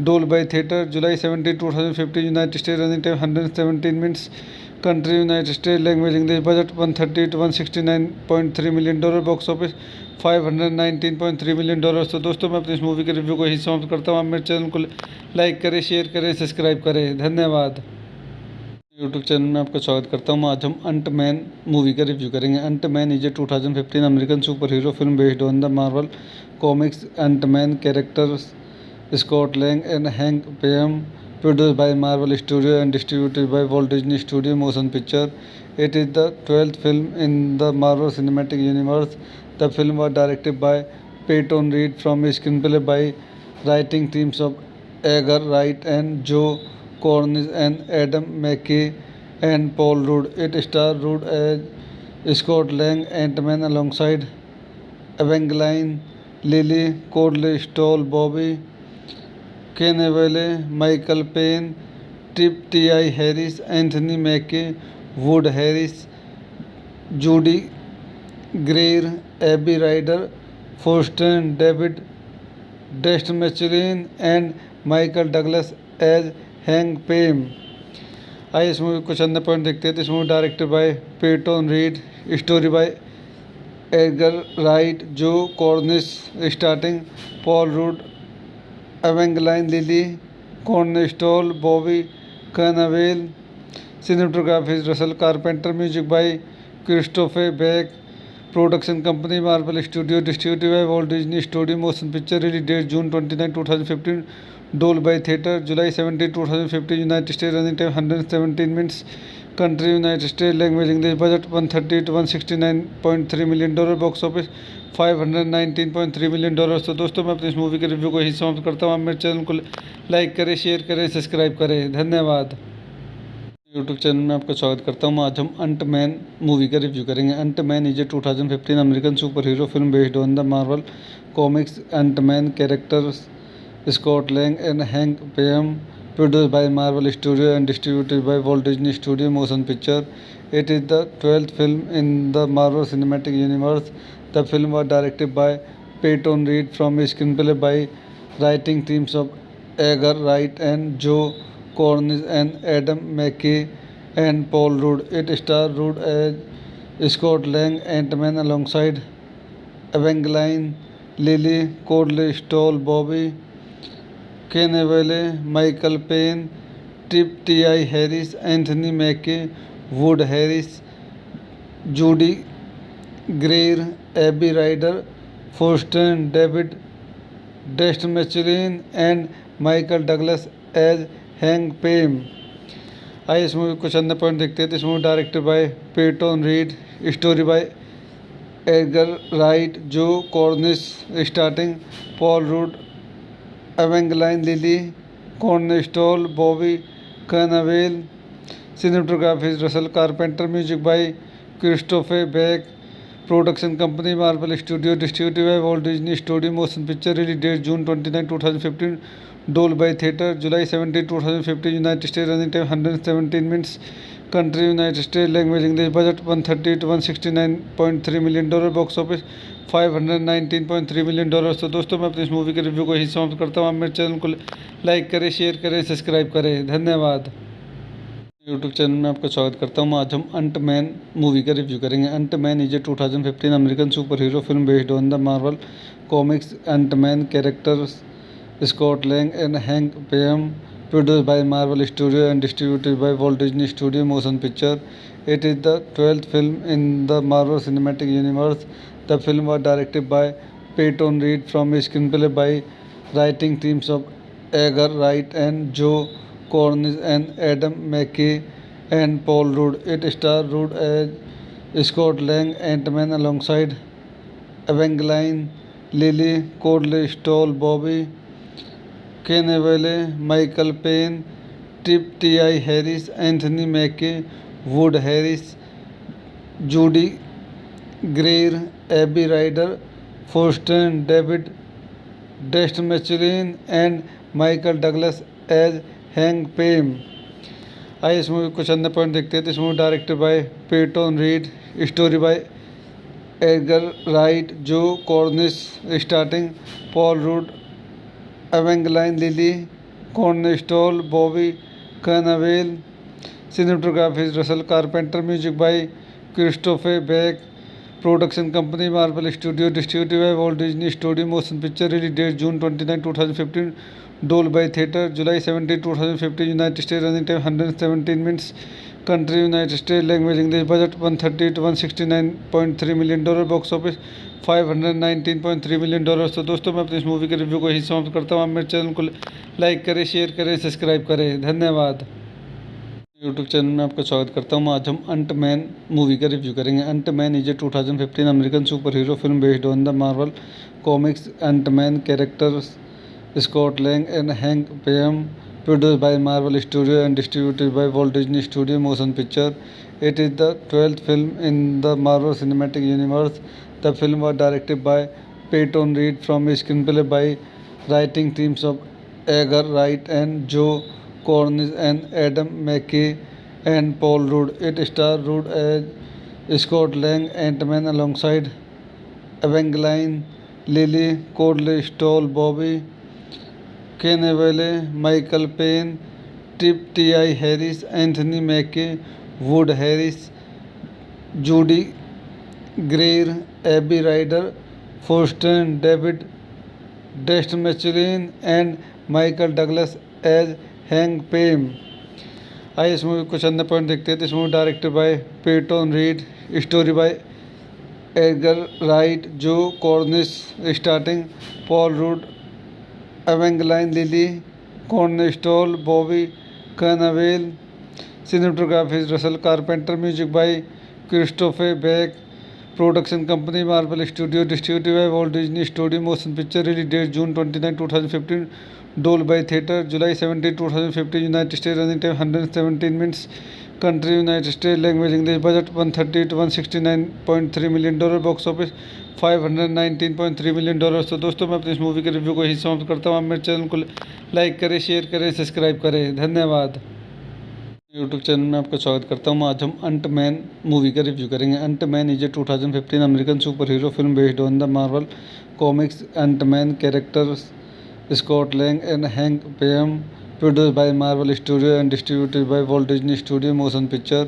Dolby theatre, July 17, 2015, United state, running time 117 minutes, Country United States. Language English. Budget 130 to 169.3 million dollar. Box office 519.3 million dollars। तो दोस्तों मैं अपनी इस movie के review को ही समाप्त करता हूँ। आप मेरे चैनल को लाइक करें, शेयर करें, सब्सक्राइब करें। धन्यवाद। यूट्यूब चैनल में आपका स्वागत करता हूँ। आज हम अंट मैन मूवी का रिव्यू करेंगे। अंट man is a 2015 American super hero film based on the Marvel comics अंट man characters Scott Lang and Hank Pym, produced by Marvel Studios and distributed by Walt Disney Studio Motion Picture. It is the 12th film in the Marvel Cinematic Universe. The film was directed by Peyton Reed from a screenplay by writing teams of Edgar Wright and Joe Cornish and Adam McKay and Paul Rudd. It stars Rudd as Scott Lang, Ant-Man, alongside Evangeline Lilly, Cordley Stoll, Bobby Cannavale, Michael Payne, Trip T.I. Harris, Anthony Mackie, Wood Harris, Judy Greer, Abby Ryder, Faustin David, Destin Michelin and Michael Douglas as Hank Pym। आइए इस movie कुछ अन्य point देखते हैं। This movie directed by Peyton Reed, story by Edgar Wright, Joe Cornish, starting Paul Rudd, Evangeline Lilly, कॉर्नस्टॉल, Bobby Cannavale. Cinematography Russell Carpenter. Music by Christopher Beck. Production company Marvel studio, distributed by Walt Disney studio motion picture. Release date June 29, 2015, Dolby theatre, July 17, 2015, United States. Running time 117 minutes. Country United States. Language English. Budget 130 to 169.3 million dollar. Box office 519.3 million dollar. तो दोस्तों मैं अपनी इस movie के review को ही समाप्त करता हूँ। आप मेरे चैनल को लाइक करें, शेयर करें, सब्सक्राइब करें। धन्यवाद। यूट्यूब चैनल में आपका स्वागत करता हूँ। आज हम अंट मैन मूवी का रिव्यू करेंगे। अंट man is a 2015 American super hero film based on the Marvel comics अंट man characters Scott Lang and Hank Pym, produced by Marvel Studios and distributed by Walt Disney Studio Motion Picture. It is the 12th film in the Marvel Cinematic Universe. The film was directed by Peyton Reed from a screenplay by writing teams of Edgar Wright and Joe Cornish and Adam McKay and Paul Rudd. It stars Rudd as Scott Lang, Ant-Man, alongside Evangeline Lilly, Cordley Stoll, Bobby Cannavale, Michael Payne, Trip T.I. Harris, Anthony Mackie, Wood Harris, Judy Greer, Abby Ryder, Faustin David, Destin Michelin and Michael Douglas as Hank Pym। आइए इस movie कुछ अन्य point देखते हैं। This movie directed by Peyton Reed, story by Edgar Wright, Joe Cornish, starting Paul Rudd, Evangeline Lilly, कॉर्नस्टॉल, Bobby Cannavale. Cinematography Russell Carpenter. Music by Christopher Beck. Production company Marvel studio, distributed by Walt Disney studio motion picture. Release date June 29, 2015, Dolby theatre, July 17, 2015, United States. Running time 117 minutes. Country United States. Language English. Budget 130 to 169.3 million dollar. Box office 519.3 million dollar. तो दोस्तों मैं अपनी इस movie के review को ही समाप्त करता हूँ। आप मेरे चैनल को लाइक करें, शेयर करें, सब्सक्राइब करें। धन्यवाद। यूट्यूब चैनल में आपका स्वागत करता हूँ। आज हम अंट मैन मूवी का रिव्यू करेंगे। अंट man is a 2015 American super hero film based on the Marvel comics अंट man characters Scott Lang and Hank Pym, produced by Marvel Studios and distributed by Walt Disney Studio Motion Picture. It is the 12th film in the Marvel Cinematic Universe. The film was directed by Peyton Reed from a screenplay by writing teams of Edgar Wright and Joe Cornish and Adam McKay and Paul Rudd. It stars Rudd as Scott Lang, Ant-Man, alongside Evangeline Lilly, Cordley Stoll, Bobby Cannavale, Michael Payne, Trip T.I. Harris, Anthony Mackie, Wood Harris, Judy Greer, Abby Ryder, Faustin David, Destin Michelin and Michael Douglas as Hank Pym। आइए इस movie कुछ अन्य point देखते हैं। This movie directed by Peyton Reed, story by Edgar Wright, Joe Cornish, starting Paul Rudd, Evangeline Lilly, कॉर्नस्टॉल, Bobby Cannavale. Cinematography is Russell Carpenter. Music by Christopher Beck. Production company Marvel Studio. Distributed by Walt Disney Studio. Motion picture release date June 29, 2015. Dolby Theatre July 17, 2015. United States. Running time 117 minutes. Country United States. Language English. Budget 130 to 169.3 million dollar. Box office 519.3 million dollar. तो दोस्तों मैं अपनी इस movie के review को यही समाप्त करता हूँ। आप मेरे चैनल को लाइक करें, शेयर करें, सब्सक्राइब करें। धन्यवाद। यूट्यूब चैनल में आपका स्वागत करता हूँ। आज हम अंट मैन मूवी का रिव्यू करेंगे। अंट man is a 2015 American super hero film based on the Marvel comics अंट man characters Scott Lang and Hank Pym, produced by Marvel Studio and distributed by Walt Disney Studio Motion Picture. It is the 12th film in the Marvel Cinematic Universe. The film was directed by Peyton Reed from a screenplay by writing teams of Edgar Wright and Joe Cornish and Adam McKay and Paul Rudd. It stars Rudd as Scott Lang, Ant-Man, alongside Evangeline Lilly, Cordley Stoll, Bobby Cannavale, Michael Payne, T.I. Harris, Anthony Mackie, Wood Harris, Judy Greer, Abby Ryder, Forsten, David Dastmalchian and Michael Douglas as Hank Pym. आइए इस movie कुछ अन्य point देखते हैं। तो इस movie directed by Peyton Reed, story by Edgar Wright, Joe Cornish, starting Paul Rudd, Evangeline Lilly, कॉर्नस्टॉल, Bobby Cannavale. Cinematography Russell Carpenter. Music by Christopher Beck. Production company Marvel studio. Distributed by Walt Disney studio motion picture. Release date June 29, 2015। Dolby theatre July 17, 2015। United States. Running time 117 minutes. Country United States. Language English. Budget 130 to 169.3 million dollar. Box office 519.3 million dollar. तो दोस्तों मैं अपनी इस movie के review को यही समाप्त करता हूँ। आप मेरे चैनल को लाइक करें, शेयर करें, सब्सक्राइब करें। धन्यवाद। यूट्यूब चैनल में आपका स्वागत करता हूँ। आज हम अंट मैन मूवी का रिव्यू करेंगे। अंट man is a 2015 American super hero film based on the Marvel comics अंट man characters Scott Lang and Hank Pym, produced by Marvel Studio and distributed by Walt Disney Studio Motion Picture.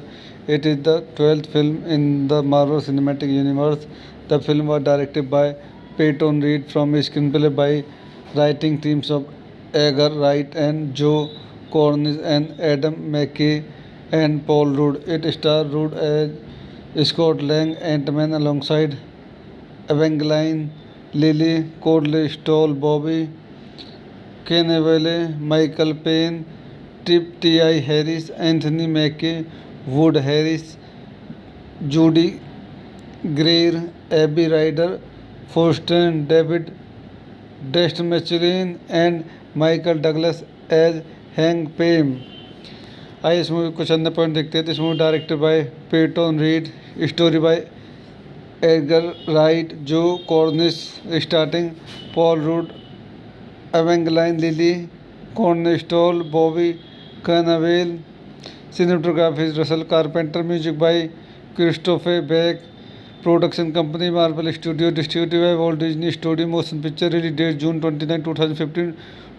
It is the 12th film in the Marvel Cinematic Universe. The film was directed by Peyton Reed from a screenplay by writing teams of Edgar Wright and Joe Cornish and Adam McKay and Paul Rudd. It stars Rudd as Scott Lang, Ant-Man, alongside Evangeline Lilly, Cordley Stoll, Bobby Cannavale, Michael Payne, T.I. Harris, Anthony Mackie, Wood Harris, Judy Greer, Abby Ryder, Forsten, David Dastmalchian and Michael Douglas as Hank Pym. आइए इस movie कुछ अन्य point देखते हैं। तो इस movie directed by Peyton Reed, story by Edgar Wright, Joe Cornish, starting Paul Rudd, Evangeline Lilly, कॉर्नस्टॉल, Bobby Cannavale. Cinematography Russell Carpenter. Music by Christopher Beck. Production company Marvel studio. Distributed by Walt Disney studio motion picture. Release date June 29, 2015।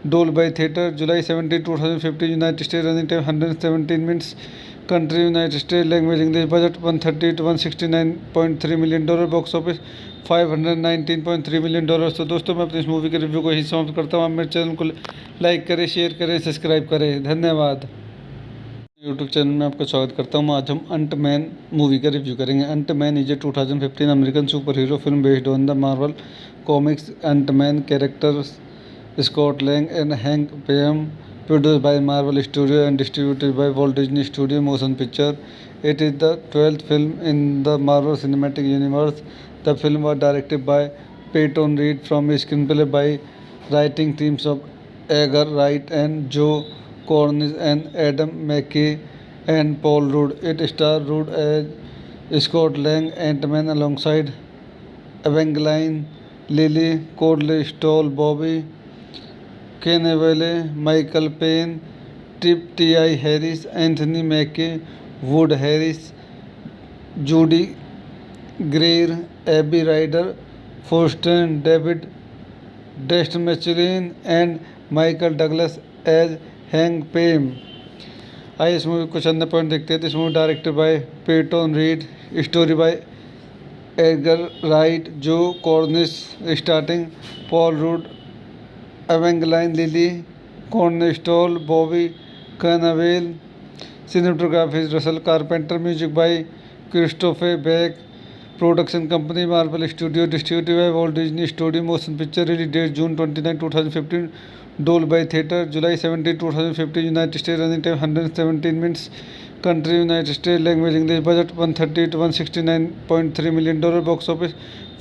Dolby theatre July 17, 2015। United States. Running time 117 minutes. Country United States. Language English. Budget 130 to 169.3 million dollar. Box office 519.3 million dollar. तो दोस्तों मैं अपनी इस movie के review को यही समाप्त करता हूँ। आप मेरे चैनल को लाइक करें, शेयर करें, सब्सक्राइब करें। धन्यवाद। यूट्यूब चैनल में आपका स्वागत करता हूँ। आज हम अंट मैन मूवी का रिव्यू करेंगे। अंट man is a 2015 American super hero film based on the Marvel comics अंट man characters Scott Lang and Hank Pym, produced by Marvel Studio and distributed by Walt Disney Studio Motion Picture. It is the 12th film in the Marvel Cinematic Universe. The film was directed by Peyton Reed from a screenplay by writing teams of Edgar Wright and Joe Cornish and Adam McKay and Paul Rudd. It stars Rudd as Scott Lang, Ant-Man, alongside Evangeline Lilly, Cordley Stoll, Bobby Cannavale, Michael Payne, T.I. Harris, Anthony Mackie, Wood Harris, Judy Greer, Abby Ryder, Forsten, David Dastmalchian and Michael Douglas as Hank Pym. आइए इस movie कुछ अन्य point देखते हैं। This movie directed by Peyton Reed, story by Edgar Wright, Joe Cornish, starting Paul Rudd, Evangeline Lilly, कॉर्नस्टॉल, Bobby Cannavale, cinematography Russell Carpenter, music by Christopher Beck, production company Marvel studio, distributed by Walt Disney studio, motion picture, release date June 29, 2015, Dolby theatre, July 17, 2015, United state, running time 117 minutes, country United state, language English, budget 130 to 169.3 million dollar, box office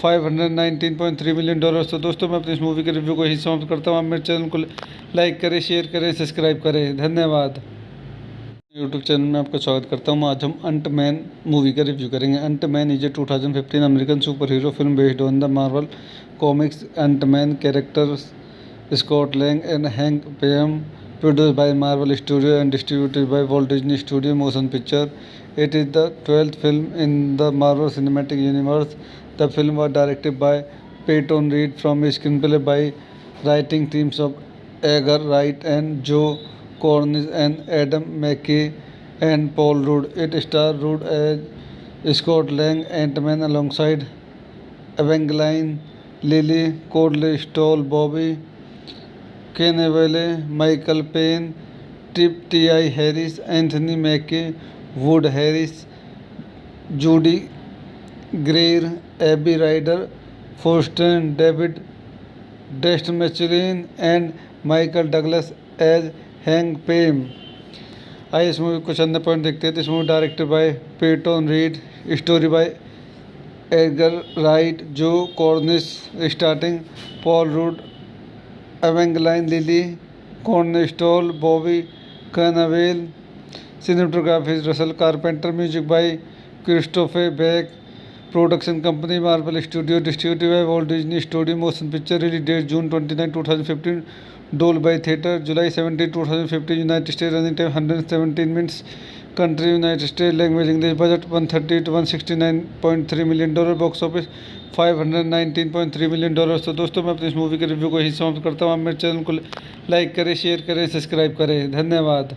519.3 million dollar. तो दोस्तों मैं अपनी इस movie के review को यही समाप्त करता हूँ। आप मेरे चैनल को लाइक करें, शेयर करें, सब्सक्राइब करें। धन्यवाद। यूट्यूब चैनल में आपका स्वागत करता हूँ। आज हम अंट मैन मूवी का रिव्यू करेंगे। अंट man is a 2015 American super hero film based on the Marvel comics अंट man characters Scott Lang and Hank Pym, produced by Marvel Studios and distributed by Walt Disney Studio Motion Picture. It is the 12th film in the Marvel Cinematic Universe. The film was directed by Peyton Reed from a screenplay by writing teams of Edgar Wright and Joe Cornish and Adam McKay and Paul Rudd. It stars Rudd as Scott Lang, Ant-Man, alongside Evangeline Lilly, Cordley Stoll, Bobby Cannavale, Michael Payne, Trip T.I. Harris, Anthony Mackie, Wood Harris, Judy Greer, Abby Ryder, Faustin David, Destin Michelin and Michael Douglas as Hank Pym. आइए इस movie कुछ अन्य point देखते हैं। This movie directed by Peyton Reed, story by Edgar Wright, Joe Cornish, starting Paul Rudd, Evangeline Lilly, कॉर्नस्टॉल, Bobby Cannavale, cinematography Russell Carpenter, music by Christopher Beck, production company Marvel studio, distributed by Walt Disney studio motion picture, release date June 29, 2015, Dolby theatre, July 17, 2015, United state, running time 117 minutes, country United state, language English, budget 130 to 169.3 million dollar, box office 519.3 million dollar. तो दोस्तों मैं अपनी इस movie के review को यही समाप्त करता हूँ। आप मेरे चैनल को लाइक करें, शेयर करें, सब्सक्राइब करें। धन्यवाद।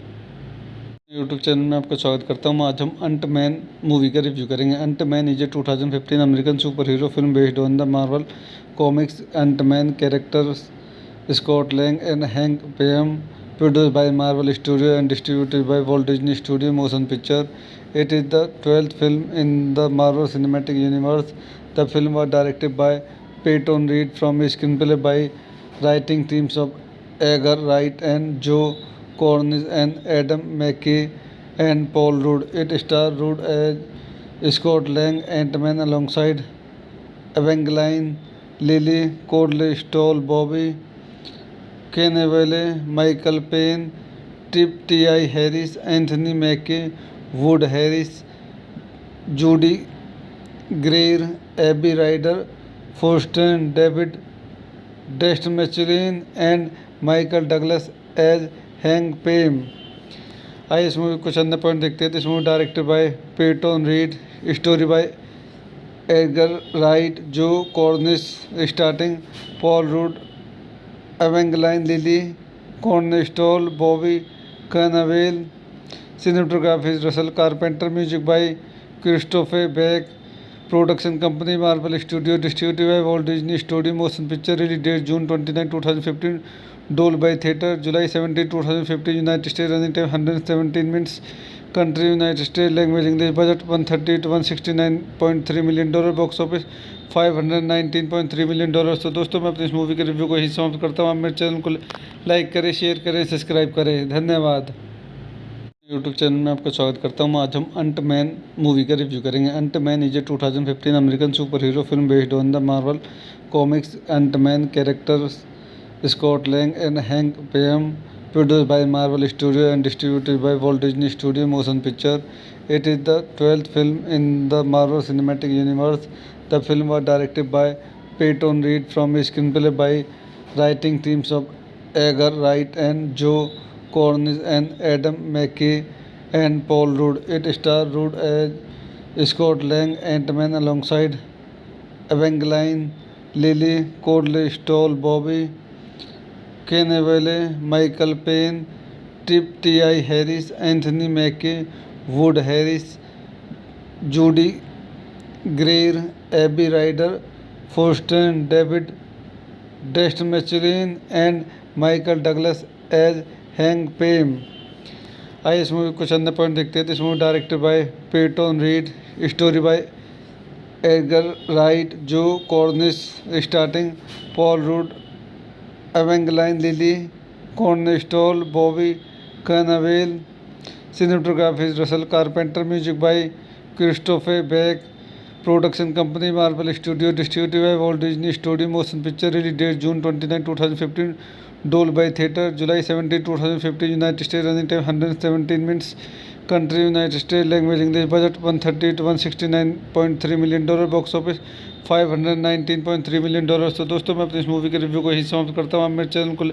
यूट्यूब चैनल में आपका स्वागत करता हूँ। आज हम अंट मैन मूवी का रिव्यू करेंगे। अंट man is a 2015 American super hero film based on the Marvel comics अंट man characters Scott Lang and Hank Pym, produced by Marvel Studios and distributed by Walt Disney Studio Motion Picture. It is the 12th film in the Marvel Cinematic Universe. The film was directed by Peyton Reed from a screenplay by writing teams of Edgar Wright and Joe Cornish and Adam McKay and Paul Rudd. It stars Rudd as Scott Lang, Ant-Man, alongside Evangeline Lilly, Cordley Stoll, Bobby Cannavale, Michael Payne, Trip T.I. Harris, Anthony Mackie, Wood Harris, Judy Greer, Abby Ryder, Faustin David, Destin Michelin and Michael Douglas as Hank Pym. आइए इस movie कुछ अन्य point देखते हैं। This movie directed by Peyton Reed, story by Edgar Wright, Joe Cornish, starting Paul Rudd, Evangeline Lilly, कॉर्नस्टॉल, Bobby Cannavale, cinematography Russell Carpenter, music by Christopher Beck, production company Marvel studio, distributed by Walt Disney studio motion picture, release date June 29, 2015, Dolby theatre, July 17, 2015, United state, running time 117 minutes, country United state, language English, budget 130 to 169.3 million dollar, box office 519.3 million dollar. तो दोस्तों मैं अपनी इस movie के review को यही समाप्त करता हूँ। आप मेरे चैनल को लाइक करें, शेयर करें, सब्सक्राइब करें। धन्यवाद। यूट्यूब चैनल में आपका स्वागत करता हूँ। आज हम अंट मैन मूवी का रिव्यू करेंगे। अंट man is a 2015 American super hero film based on the Marvel comics अंट man characters Scott Lang and Hank Pym, produced by Marvel Studios and distributed by Walt Disney Studio Motion Picture. It is the 12th film in the Marvel Cinematic Universe. The film was directed by Peyton Reed from a screenplay by writing teams of Edgar Wright and Joe Cornish and Adam McKay and Paul Rudd. It stars Rudd as Scott Lang, Ant-Man, alongside Evangeline Lilly, Cordley Stoll, Bobby Cannavale, Michael Payne, Trip T.I. Harris, Anthony Mackie, Wood Harris, Judy Greer, Abby Ryder, Faustin David, Destin Michelin, and Michael Douglas as Hank Pym. आइए इस movie कुछ अन्य point देखते हैं। This movie directed by Peyton Reed, story by Edgar Wright, Joe Cornish, starting Paul Rudd, Evangeline Lilly, कॉर्नस्टॉल, Bobby Cannavale, cinematography Russell Carpenter, music by Christopher Beck, production company Marvel studio, distributed by Walt Disney studio, motion picture, release date June 29, 2015, Dolby theatre, July 17, 2015, United States, running time 117 minutes, country United States, language English, budget 130 to 169.3 million dollar, box office 519.3 million dollar. तो दोस्तों मैं अपनी इस movie के review को यही समाप्त करता हूँ। आप मेरे चैनल को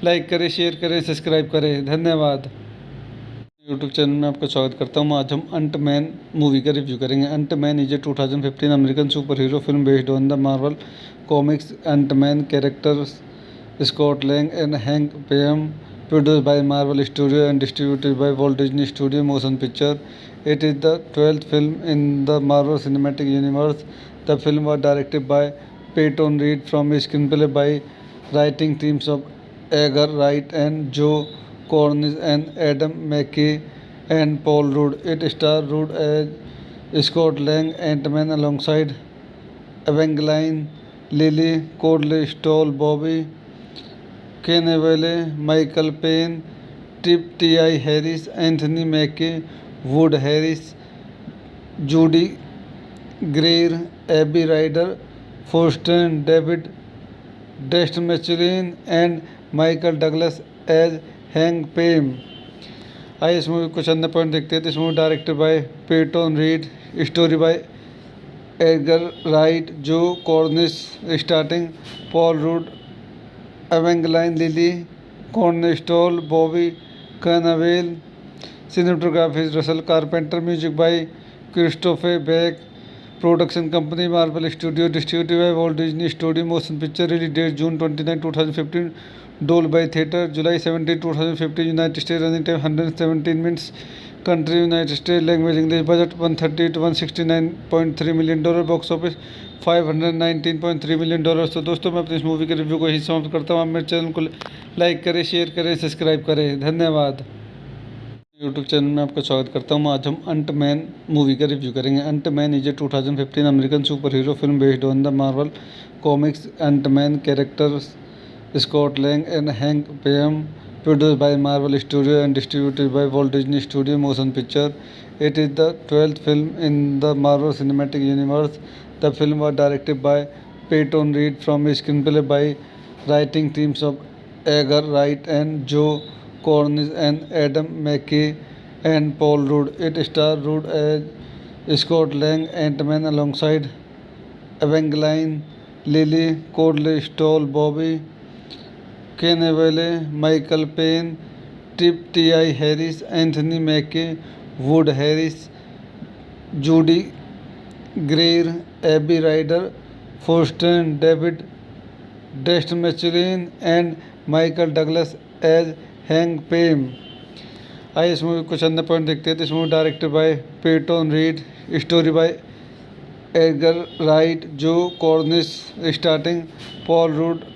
लाइक करें, शेयर करें, सब्सक्राइब करें। धन्यवाद। यूट्यूब चैनल में आपका स्वागत करता हूँ। आज हम अंट मैन मूवी का रिव्यू करेंगे। अंट man is a 2015 American super hero film based on the Marvel comics अंट man characters Scott Lang and Hank Pym, produced by Marvel Studios and distributed by Walt Disney Studio Motion Picture. It is the 12th film in the Marvel Cinematic Universe. The film was directed by Peyton Reed from a screenplay by writing teams of Edgar Wright and Joe Cornish and Adam McKay and Paul Rudd. It stars Rudd as Scott Lang, Ant-Man, alongside Evangeline Lilly, Cordley Stoll, Bobby Cannavale, Michael Payne, Trip T.I. Harris, Anthony Mackie, Wood Harris, Judy Greer, Abby Ryder, Faustin David, Destin Michelin, and Michael Douglas as Hank Pym. आइए इस movie कुछ अन्य point देखते हैं। This movie directed by Peyton Reed, story by Edgar Wright, Joe Cornish, starting Paul Rudd, Evangeline Lilly, कॉर्नस्टॉल, Bobby Cannavale, cinematography Russell Carpenter, music by Christopher Beck, production company Marvel studio, distributed by Walt Disney studio motion picture, release date June 29, 2015, Dolby theatre, July 17, 2015, United States, running time 117 minutes, country United States, language English, budget 130 to 169.3 million dollar, box office 519.3 million dollar. तो दोस्तों मैं अपनी इस movie के review को यही समाप्त करता हूँ। आप मेरे चैनल को लाइक करें, शेयर करें, सब्सक्राइब करें। धन्यवाद। यूट्यूब चैनल में आपका स्वागत करता हूँ। आज हम अंट मैन मूवी का रिव्यू करेंगे। अंट man is a 2015 American super hero film based on the Marvel comics अंट man characters Scott Lang and Hank Pym, produced by Marvel Studios and distributed by Walt Disney Studio Motion Picture. It is the 12th film in the Marvel Cinematic Universe. The film was directed by Peyton Reed from a screenplay by writing teams of Edgar Wright and Joe Cornish and Adam McKay and Paul Rudd. It stars Rudd as Scott Lang, Ant-Man, alongside Evangeline Lilly, Cordley Stoll, Bobby Cannavale, Michael Payne, Trip T.I. Harris, Anthony Mackie, Wood Harris, Judy Greer, Abby Ryder, Faustin David, Destin Michelin, and Michael Douglas as Hank Pym. आइए इस movie कुछ अन्य point देखते हैं। This movie directed by Peyton Reed, story by Edgar Wright, Joe Cornish, starting Paul Rudd,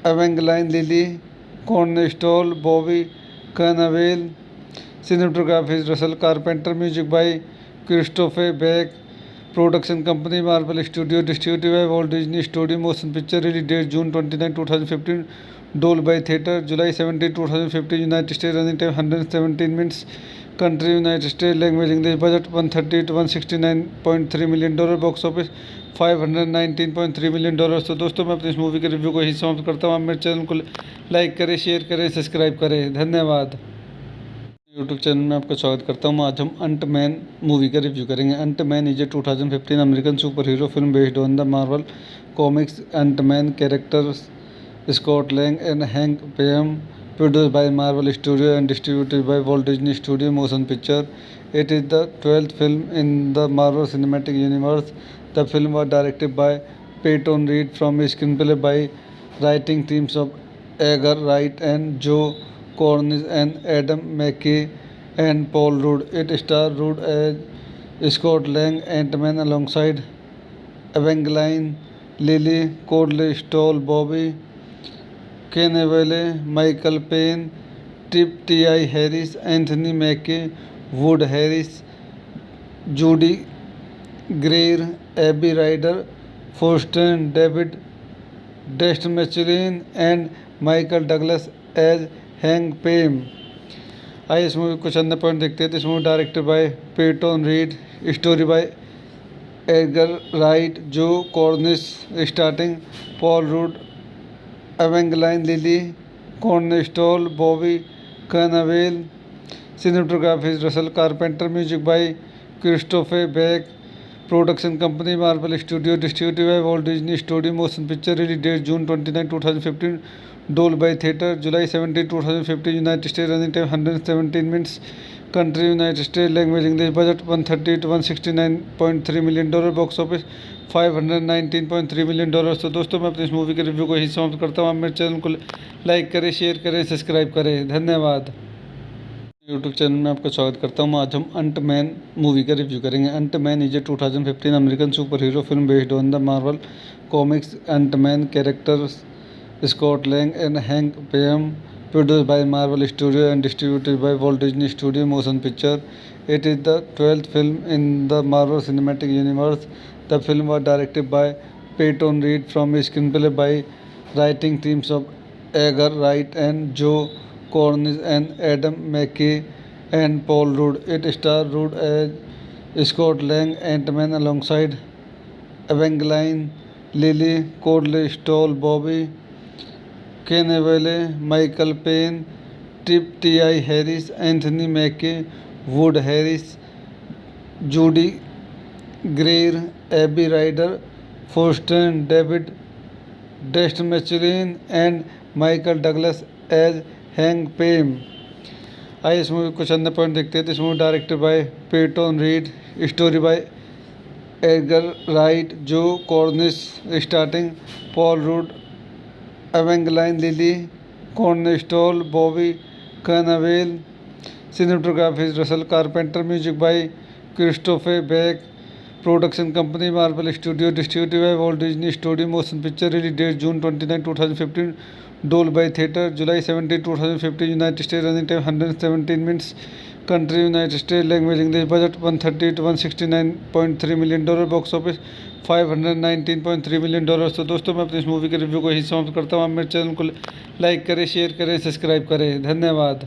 Evangeline Lilly, कॉर्नस्टॉल, Bobby Cannavale, cinematography Russell Carpenter, music by Christopher Beck, production company Marvel studio, distributed by Walt Disney studio motion picture, release date June 29, 2015, Dolby theatre, July 17, 2015, United States, running time 117 minutes, country United States, language English, budget 130 to 169.3 million dollar, box office 519.3 million dollar. तो दोस्तों मैं अपनी इस movie के review को यही समाप्त करता हूँ। आप मेरे चैनल को लाइक करें, शेयर करें, सब्सक्राइब करें। धन्यवाद। यूट्यूब चैनल में आपका स्वागत करता हूँ। आज हम अंट मैन मूवी का रिव्यू करेंगे। अंट man is a 2015 American super hero film based on the Marvel comics अंट man characters Scott Lang and Hank Pym, produced by Marvel Studios and distributed by Walt Disney Studio Motion Picture. It is the 12th film in the Marvel Cinematic Universe. The film was directed by Peyton Reed from a screenplay by writing teams of Edgar Wright and Joe Cornish and Adam McKay and Paul Rudd. It stars Rudd as Scott Lang, Ant-Man, alongside Evangeline Lilly, Coldplay Stoll, Bobby Cannavale, Michael Payne, Trip T.I. Harris, Anthony Mackie, Wood Harris, Judy Greer, Abby Ryder, Faustin David, Destin Michelin and Michael Douglas as Hank Pym. आइए इस movie कुछ अन्य point देखते हैं। तो इस movie directed by Peyton Reed, story by Edgar Wright, Joe Cornish, starting Paul Rudd, Evangeline Lilly, कॉर्नस्टॉल, Bobby Cannavale, cinematography Russell Carpenter, music by Christopher Beck, production company Marvel studio, distributed by Walt Disney studio, motion picture, release date June 29, 2015, Dolby theatre, July 17, 2015, United state, running time 117 minutes, country United state, language English, budget 130 to 169.3 million dollar, box office 519.3 million dollar. तो दोस्तों मैं अपनी इस movie के review को यही समाप्त करता हूँ। आप मेरे चैनल को लाइक करें, शेयर करें, सब्सक्राइब करें। धन्यवाद। यूट्यूब चैनल में आपका स्वागत करता हूँ। आज हम अंट मैन मूवी का रिव्यू करेंगे। अंट man is a 2015 American super hero film based on the Marvel comics अंट man characters Scott Lang and Hank Pym, produced by Marvel Studios and distributed by Walt Disney Studio Motion Picture. It is the 12th film in the Marvel Cinematic Universe. The film was directed by Peyton Reed from a screenplay by writing teams of Edgar Wright and Joe Cornish and Adam McKay and Paul Rudd. It stars Rudd as Scott Lang, Ant-Man, alongside Evangeline Lilly, Coldplay Stoll, Bobby Cannavale, Michael Payne, Trip T.I. Harris, Anthony Mackie, Wood Harris, Judy Greer, Abby Ryder, Faustin David, Destin Michelin and Michael Douglas as Hank Pym. आइए इस movie कुछ अन्य point देखते हैं। तो इस movie directed by Peyton Reed, story by Edgar Wright, Joe Cornish, starting Paul Rudd, Evangeline Lilly, कॉर्नस्टॉल, Bobby Cannavale, cinematography Russell Carpenter, music by Christopher Beck, production company Marvel studio, distributed by Walt Disney studio motion picture, release date June 29, 2015, Dolby theatre, July 17, 2015, United state, running time 117 minutes, country United state, language English, budget 130 to 169.3 million dollar, box office 519.3 million dollar. तो दोस्तों मैं अपनी इस movie के review को यही समाप्त करता हूँ। आप मेरे चैनल को लाइक करें, शेयर करें, सब्सक्राइब करें। धन्यवाद।